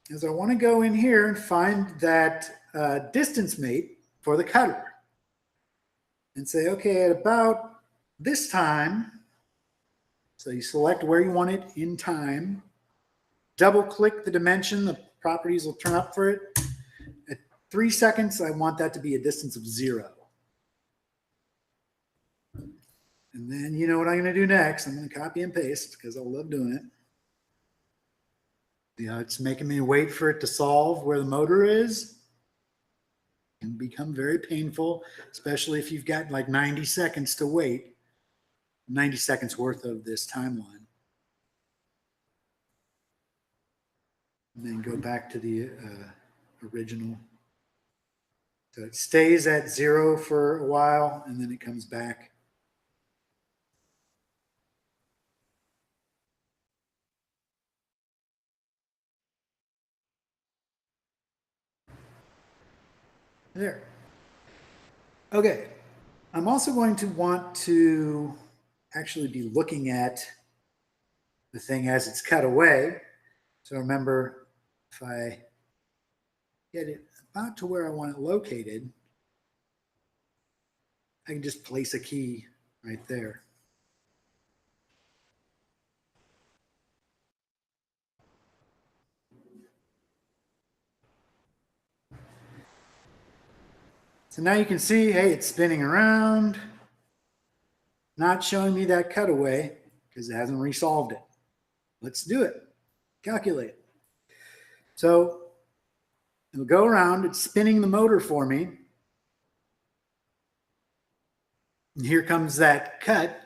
is I want to go in here and find that distance mate for the cutter and say, okay, at about this time, so you select where you want it in time, double click the dimension, the properties will turn up for it. At 3 seconds, I want that to be a distance of 0. And then you know what I'm going to do next. I'm going to copy and paste because I love doing it. You know, it's making me wait for it to solve where the motor is. It can become very painful, especially if you've got like 90 seconds to wait. 90 seconds worth of this timeline. And then go back to the original. So it stays at 0 for a while, and then it comes back. There. Okay. I'm also going to want to actually be looking at the thing as it's cut away. So remember, if I get it about to where I want it located, I can just place a key right there. So now you can see, hey, it's spinning around, not showing me that cutaway because it hasn't resolved it. Let's do it. Calculate it. So it'll go around, it's spinning the motor for me. And here comes that cut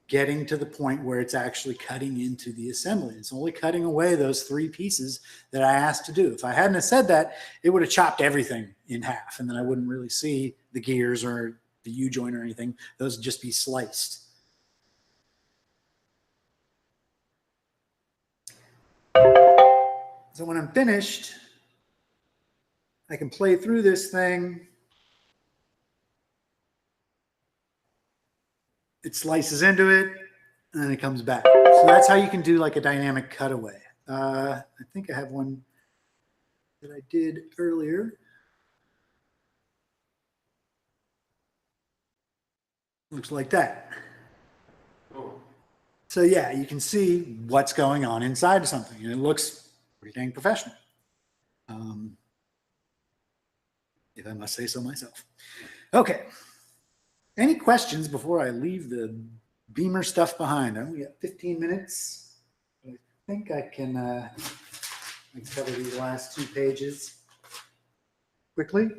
getting to the point where it's actually cutting into the assembly. It's only cutting away those 3 pieces that I asked to do. If I hadn't have said that, it would have chopped everything in half, and then I wouldn't really see the gears or the U-joint or anything. Those would just be sliced. So when I'm finished, I can play through this thing. It slices into it, and then it comes back. So that's how you can do like a dynamic cutaway. I think I have one that I did earlier. Looks like that. Oh, So yeah, you can see what's going on inside of something, and it looks pretty dang professional. If I must say so myself. Okay. Any questions before I leave the Beamer stuff behind? We got 15 minutes. I think I can cover these last 2 pages quickly.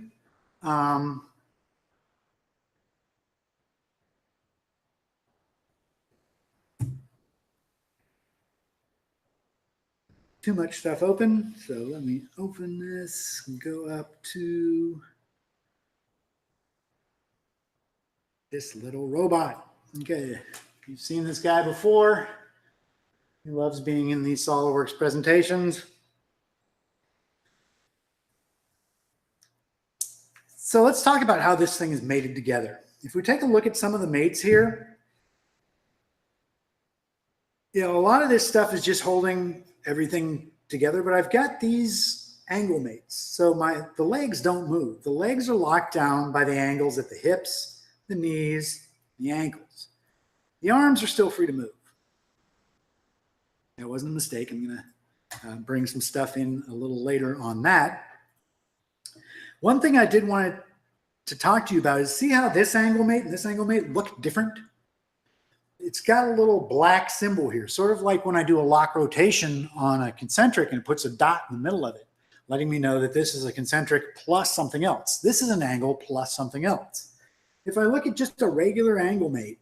Too much stuff open, so let me open this and go up to this little robot. Okay, you've seen this guy before. He loves being in these SOLIDWORKS presentations. So let's talk about how this thing is mated together. If we take a look at some of the mates here, you know, a lot of this stuff is just holding everything together, but I've got these angle mates. So the legs don't move. The legs are locked down by the angles at the hips, the knees, the ankles. The arms are still free to move. That wasn't a mistake. I'm going to bring some stuff in a little later on that. One thing I did want to talk to you about is see how this angle mate and this angle mate look different? It's got a little black symbol here, sort of like when I do a lock rotation on a concentric and it puts a dot in the middle of it, letting me know that this is a concentric plus something else. This is an angle plus something else. If I look at just a regular angle mate,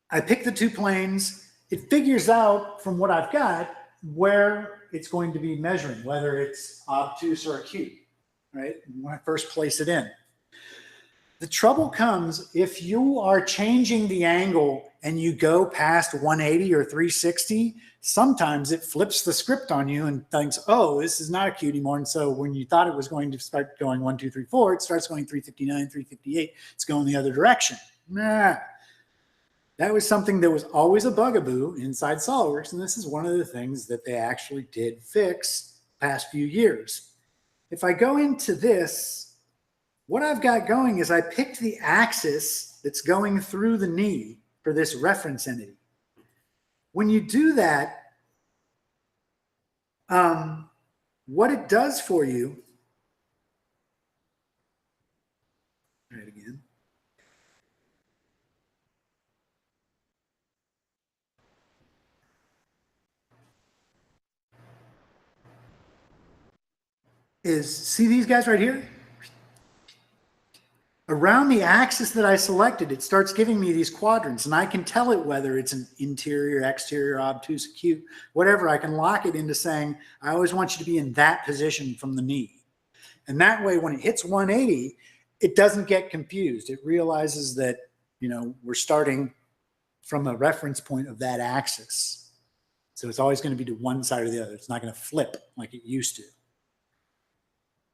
I pick the 2 planes, it figures out from what I've got where it's going to be measuring, whether it's obtuse or acute, right? When I first place it in. The trouble comes if you are changing the angle and you go past 180 or 360, sometimes it flips the script on you and thinks, oh, this is not acute anymore. And so when you thought it was going to start going 1, 2, 3, 4, it starts going 359, 358. It's going the other direction. Nah. That was something that was always a bugaboo inside SOLIDWORKS, and this is one of the things that they actually did fix the past few years. If I go into this, what I've got going is I picked the axis that's going through the knee for this reference entity. When you do that, what it does for you, try it again. Is see these guys right here? Around the axis that I selected, it starts giving me these quadrants, and I can tell it whether it's an interior, exterior, obtuse, acute, whatever. I can lock it into saying, I always want you to be in that position from the knee. And that way, when it hits 180, it doesn't get confused. It realizes that, we're starting from a reference point of that axis. So it's always going to be to one side or the other. It's not going to flip like it used to.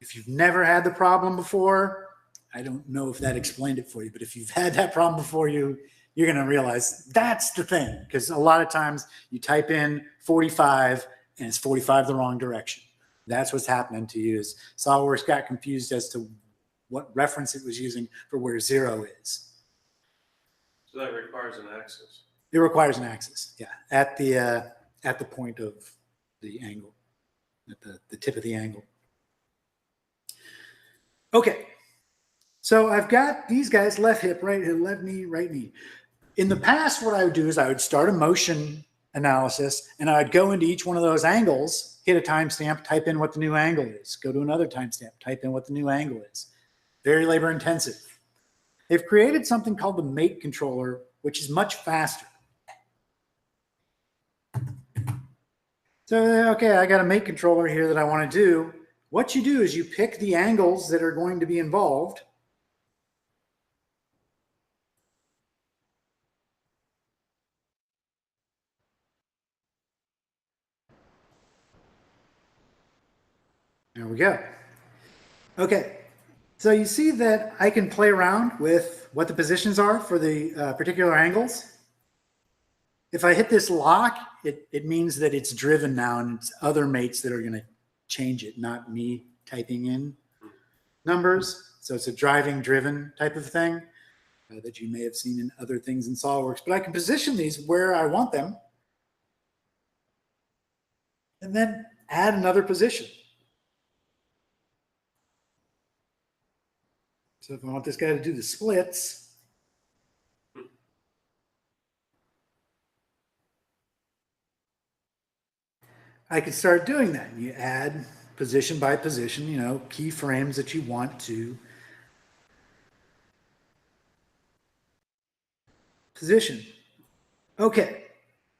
If you've never had the problem before, I don't know if that explained it for you, but if you've had that problem before, you're going to realize that's the thing, because a lot of times you type in 45 and it's 45 the wrong direction. That's what's happening to you, is SOLIDWORKS got confused as to what reference it was using for where 0 is. So that requires an axis. It requires an axis, yeah, at the point of the angle, at the tip of the angle. Okay, so I've got these guys, left hip, right hip, left knee, right knee. In the past, what I would do is I would start a motion analysis, and I would go into each one of those angles, hit a timestamp, type in what the new angle is, go to another timestamp, type in what the new angle is. Very labor intensive. They've created something called the Mate controller, which is much faster. So, okay, I got a Mate controller here that I want to do. What you do is you pick the angles that are going to be involved. There we go. Okay, so you see that I can play around with what the positions are for the particular angles. If I hit this lock, it means that it's driven now, and it's other mates that are going to change it, not me typing in numbers. So it's a driving driven type of thing that you may have seen in other things in SOLIDWORKS. But I can position these where I want them and then add another position. So if I want this guy to do the splits, I can start doing that. You add position by position, key frames that you want to position. Okay,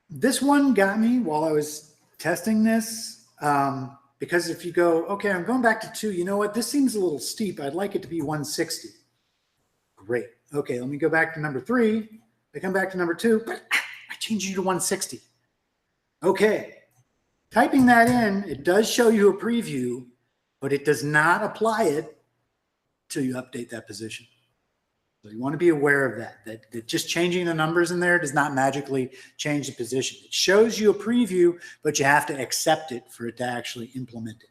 this one got me while I was testing this, because if you go, okay, I'm going back to 2, you know what, this seems a little steep. I'd like it to be 160. Great. Okay, let me go back to number 3. I come back to number 2, but I change you to 160. Okay. Typing that in, it does show you a preview, but it does not apply it till you update that position. So you want to be aware of that just changing the numbers in there does not magically change the position. It shows you a preview, but you have to accept it for it to actually implement it.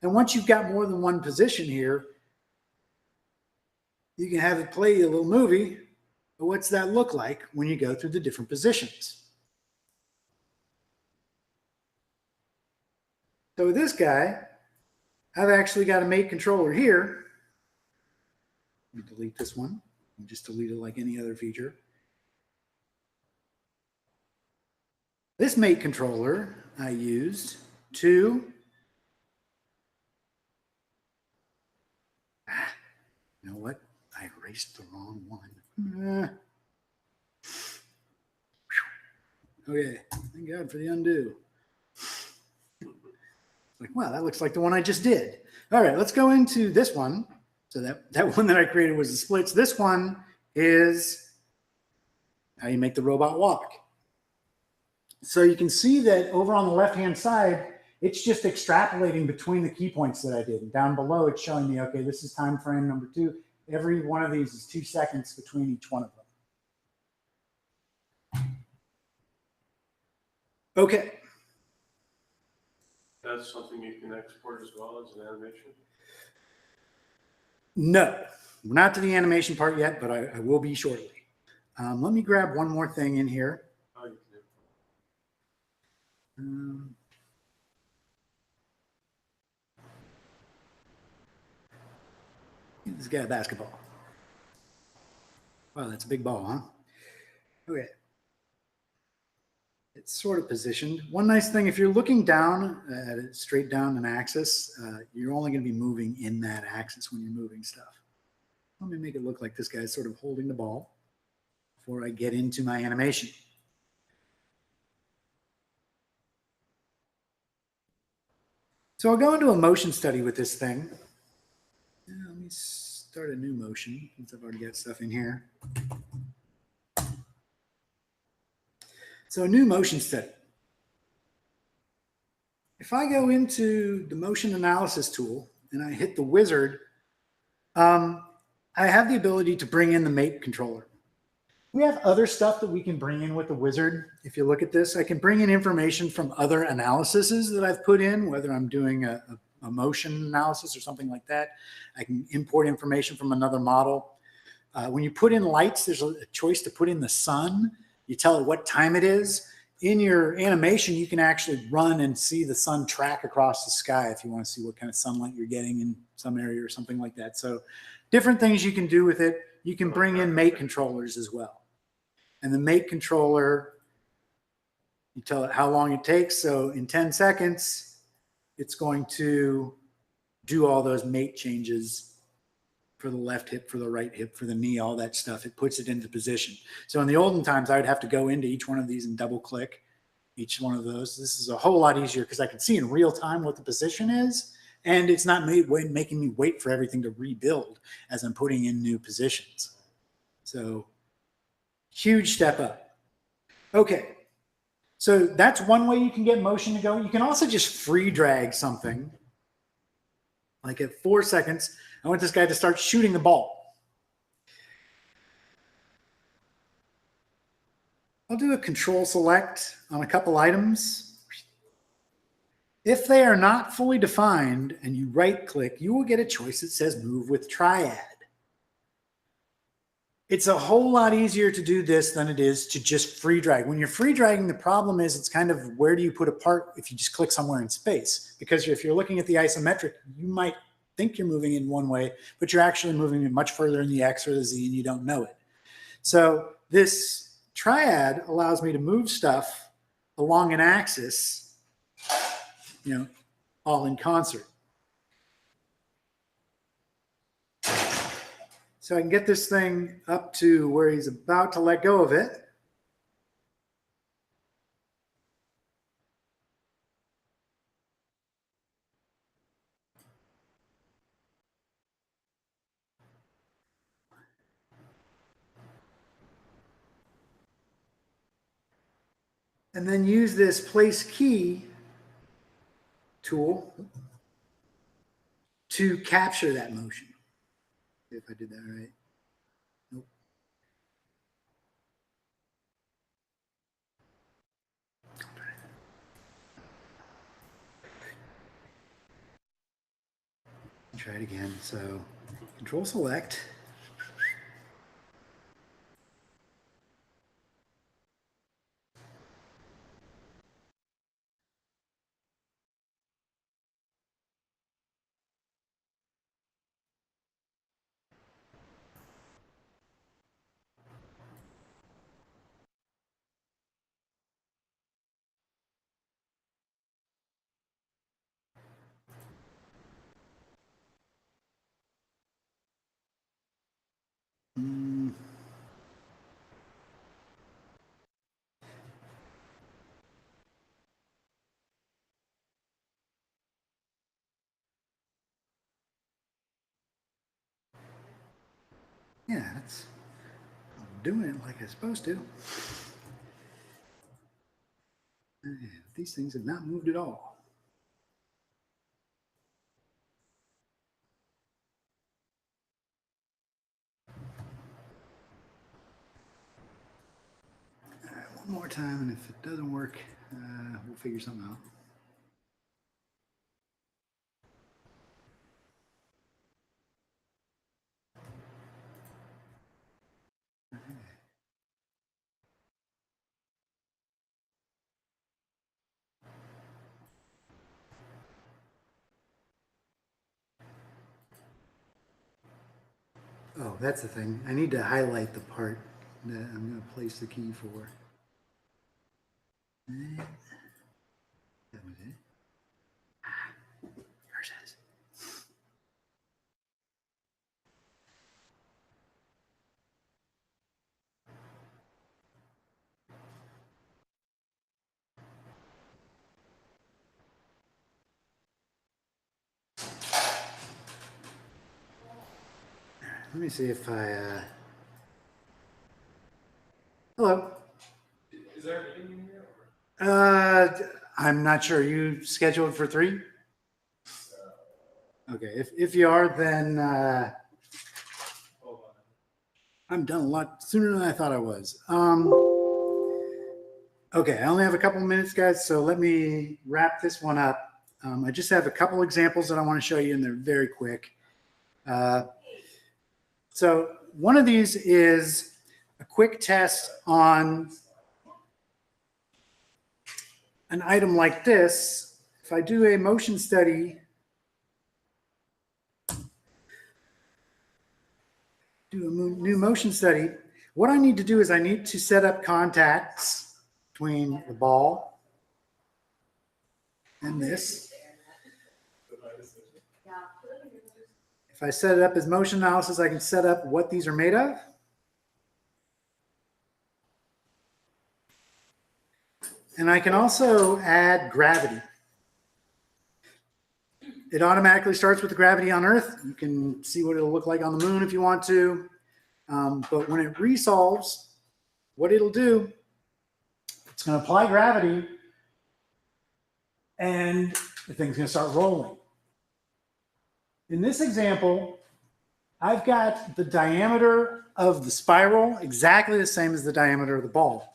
And once you've got more than one position here, you can have it play a little movie. But what's that look like when you go through the different positions? So with this guy, I've actually got a Mate controller here. Let me delete this one and just delete it like any other feature. This Mate controller I used to you know what? I erased the wrong one. Okay, thank God for the undo. Like, wow, that looks like the one I just did. All right, let's go into this one. So that one that I created was the splits. This one is how you make the robot walk. So you can see that over on the left-hand side, it's just extrapolating between the key points that I did. And down below, it's showing me, okay, this is time frame number 2. Every one of these is 2 seconds between each one of them. Okay. That's something you can export as well as an animation? No, we're not to the animation part yet, but I will be shortly. Let me grab one more thing in here. Oh, you can do. This guy a basketball. Wow, that's a big ball, huh? Okay. It's sort of positioned. One nice thing, if you're looking down at it, straight down an axis, you're only going to be moving in that axis when you're moving stuff. Let me make it look like this guy's sort of holding the ball before I get into my animation. So I'll go into a motion study with this thing. Let me start a new motion since I've already got stuff in here. So a new motion study. If I go into the motion analysis tool and I hit the wizard, I have the ability to bring in the mate controller. We have other stuff that we can bring in with the wizard. If you look at this, I can bring in information from other analyses that I've put in, whether I'm doing a motion analysis or something like that. I can import information from another model. When you put in lights, there's a choice to put in the sun. You tell it what time it is. In your animation, you can actually run and see the sun track across the sky if you want to see what kind of sunlight you're getting in some area or something like that. So different things you can do with it. You can bring in mate controllers as well. And the mate controller, you tell it how long it takes. So in 10 seconds, it's going to do all those mate changes for the left hip, for the right hip, for the knee, all that stuff. It puts it into position. So in the olden times, I would have to go into each one of these and double click each one of those. This is a whole lot easier because I can see in real time what the position is. And it's not making me wait for everything to rebuild as I'm putting in new positions. So huge step up. Okay. So that's one way you can get motion to go. You can also just free drag something. Like at 4 seconds, I want this guy to start shooting the ball. I'll do a control select on a couple items. If they are not fully defined and you right click, you will get a choice that says move with triad. It's a whole lot easier to do this than it is to just free drag. When you're free dragging, the problem is it's kind of where do you put a part if you just click somewhere in space? Because if you're looking at the isometric, you might think you're moving in one way, but you're actually moving much further in the X or the Z and you don't know it. So this triad allows me to move stuff along an axis, all in concert. So I can get this thing up to where he's about to let go of it. And then use this place key tool to capture that motion. See if I did that right. Nope. Try it again. So control select. Yeah, that's doing it like I'm supposed to. These things have not moved at all. All right, one more time, and if it doesn't work, We'll figure something out. Oh, that's the thing. I need to highlight the part that I'm going to place the key for. That was it. Yours is. Let me see if I. Hello. Is there a meeting in here? I'm not sure. You scheduled for 3? Okay. If you are, then Hold on. I'm done a lot sooner than I thought I was. Okay, I only have a couple minutes, guys, so let me wrap this one up. I just have a couple examples that I want to show you, and they're very quick. So one of these is a quick test on an item like this. If I do a motion study, do a new motion study, what I need to do is I need to set up contacts between the ball and this. If I set it up as motion analysis, I can set up what these are made of. And I can also add gravity. It automatically starts with the gravity on Earth. You can see what it'll look like on the moon if you want to. But when it resolves, what it'll do, it's going to apply gravity and the thing's going to start rolling. In this example, I've got the diameter of the spiral exactly the same as the diameter of the ball,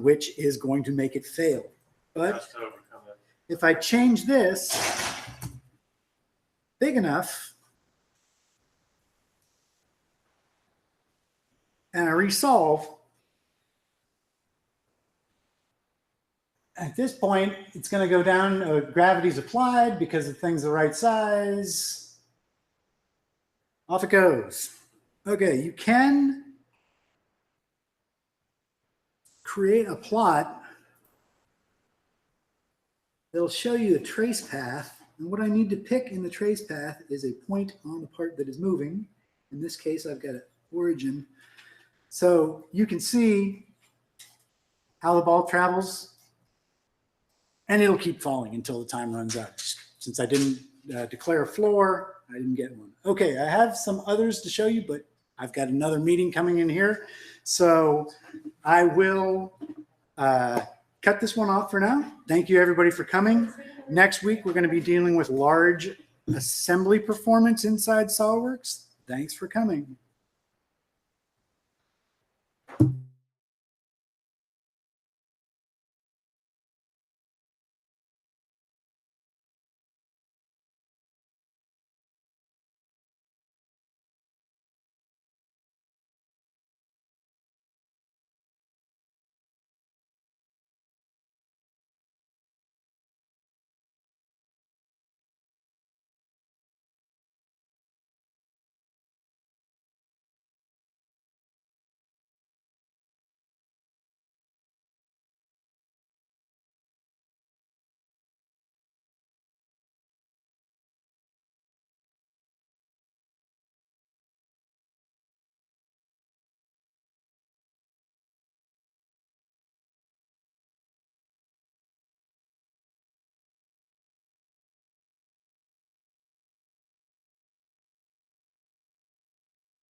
which is going to make it fail. But Just to overcome that. if I change this big enough and I resolve, at this point, it's going to go down, gravity's applied because the thing's the right size. Off it goes. Okay, you can create a plot that'll show you a trace path. And what I need to pick in the trace path is a point on the part that is moving. In this case, I've got an origin. So you can see how the ball travels. And it'll keep falling until the time runs out. Since I didn't declare a floor, I didn't get one. Okay, I have some others to show you, but I've got another meeting coming in here. So I will cut this one off for now. Thank you, everybody, for coming. Next week, we're going to be dealing with large assembly performance inside SOLIDWORKS. Thanks for coming.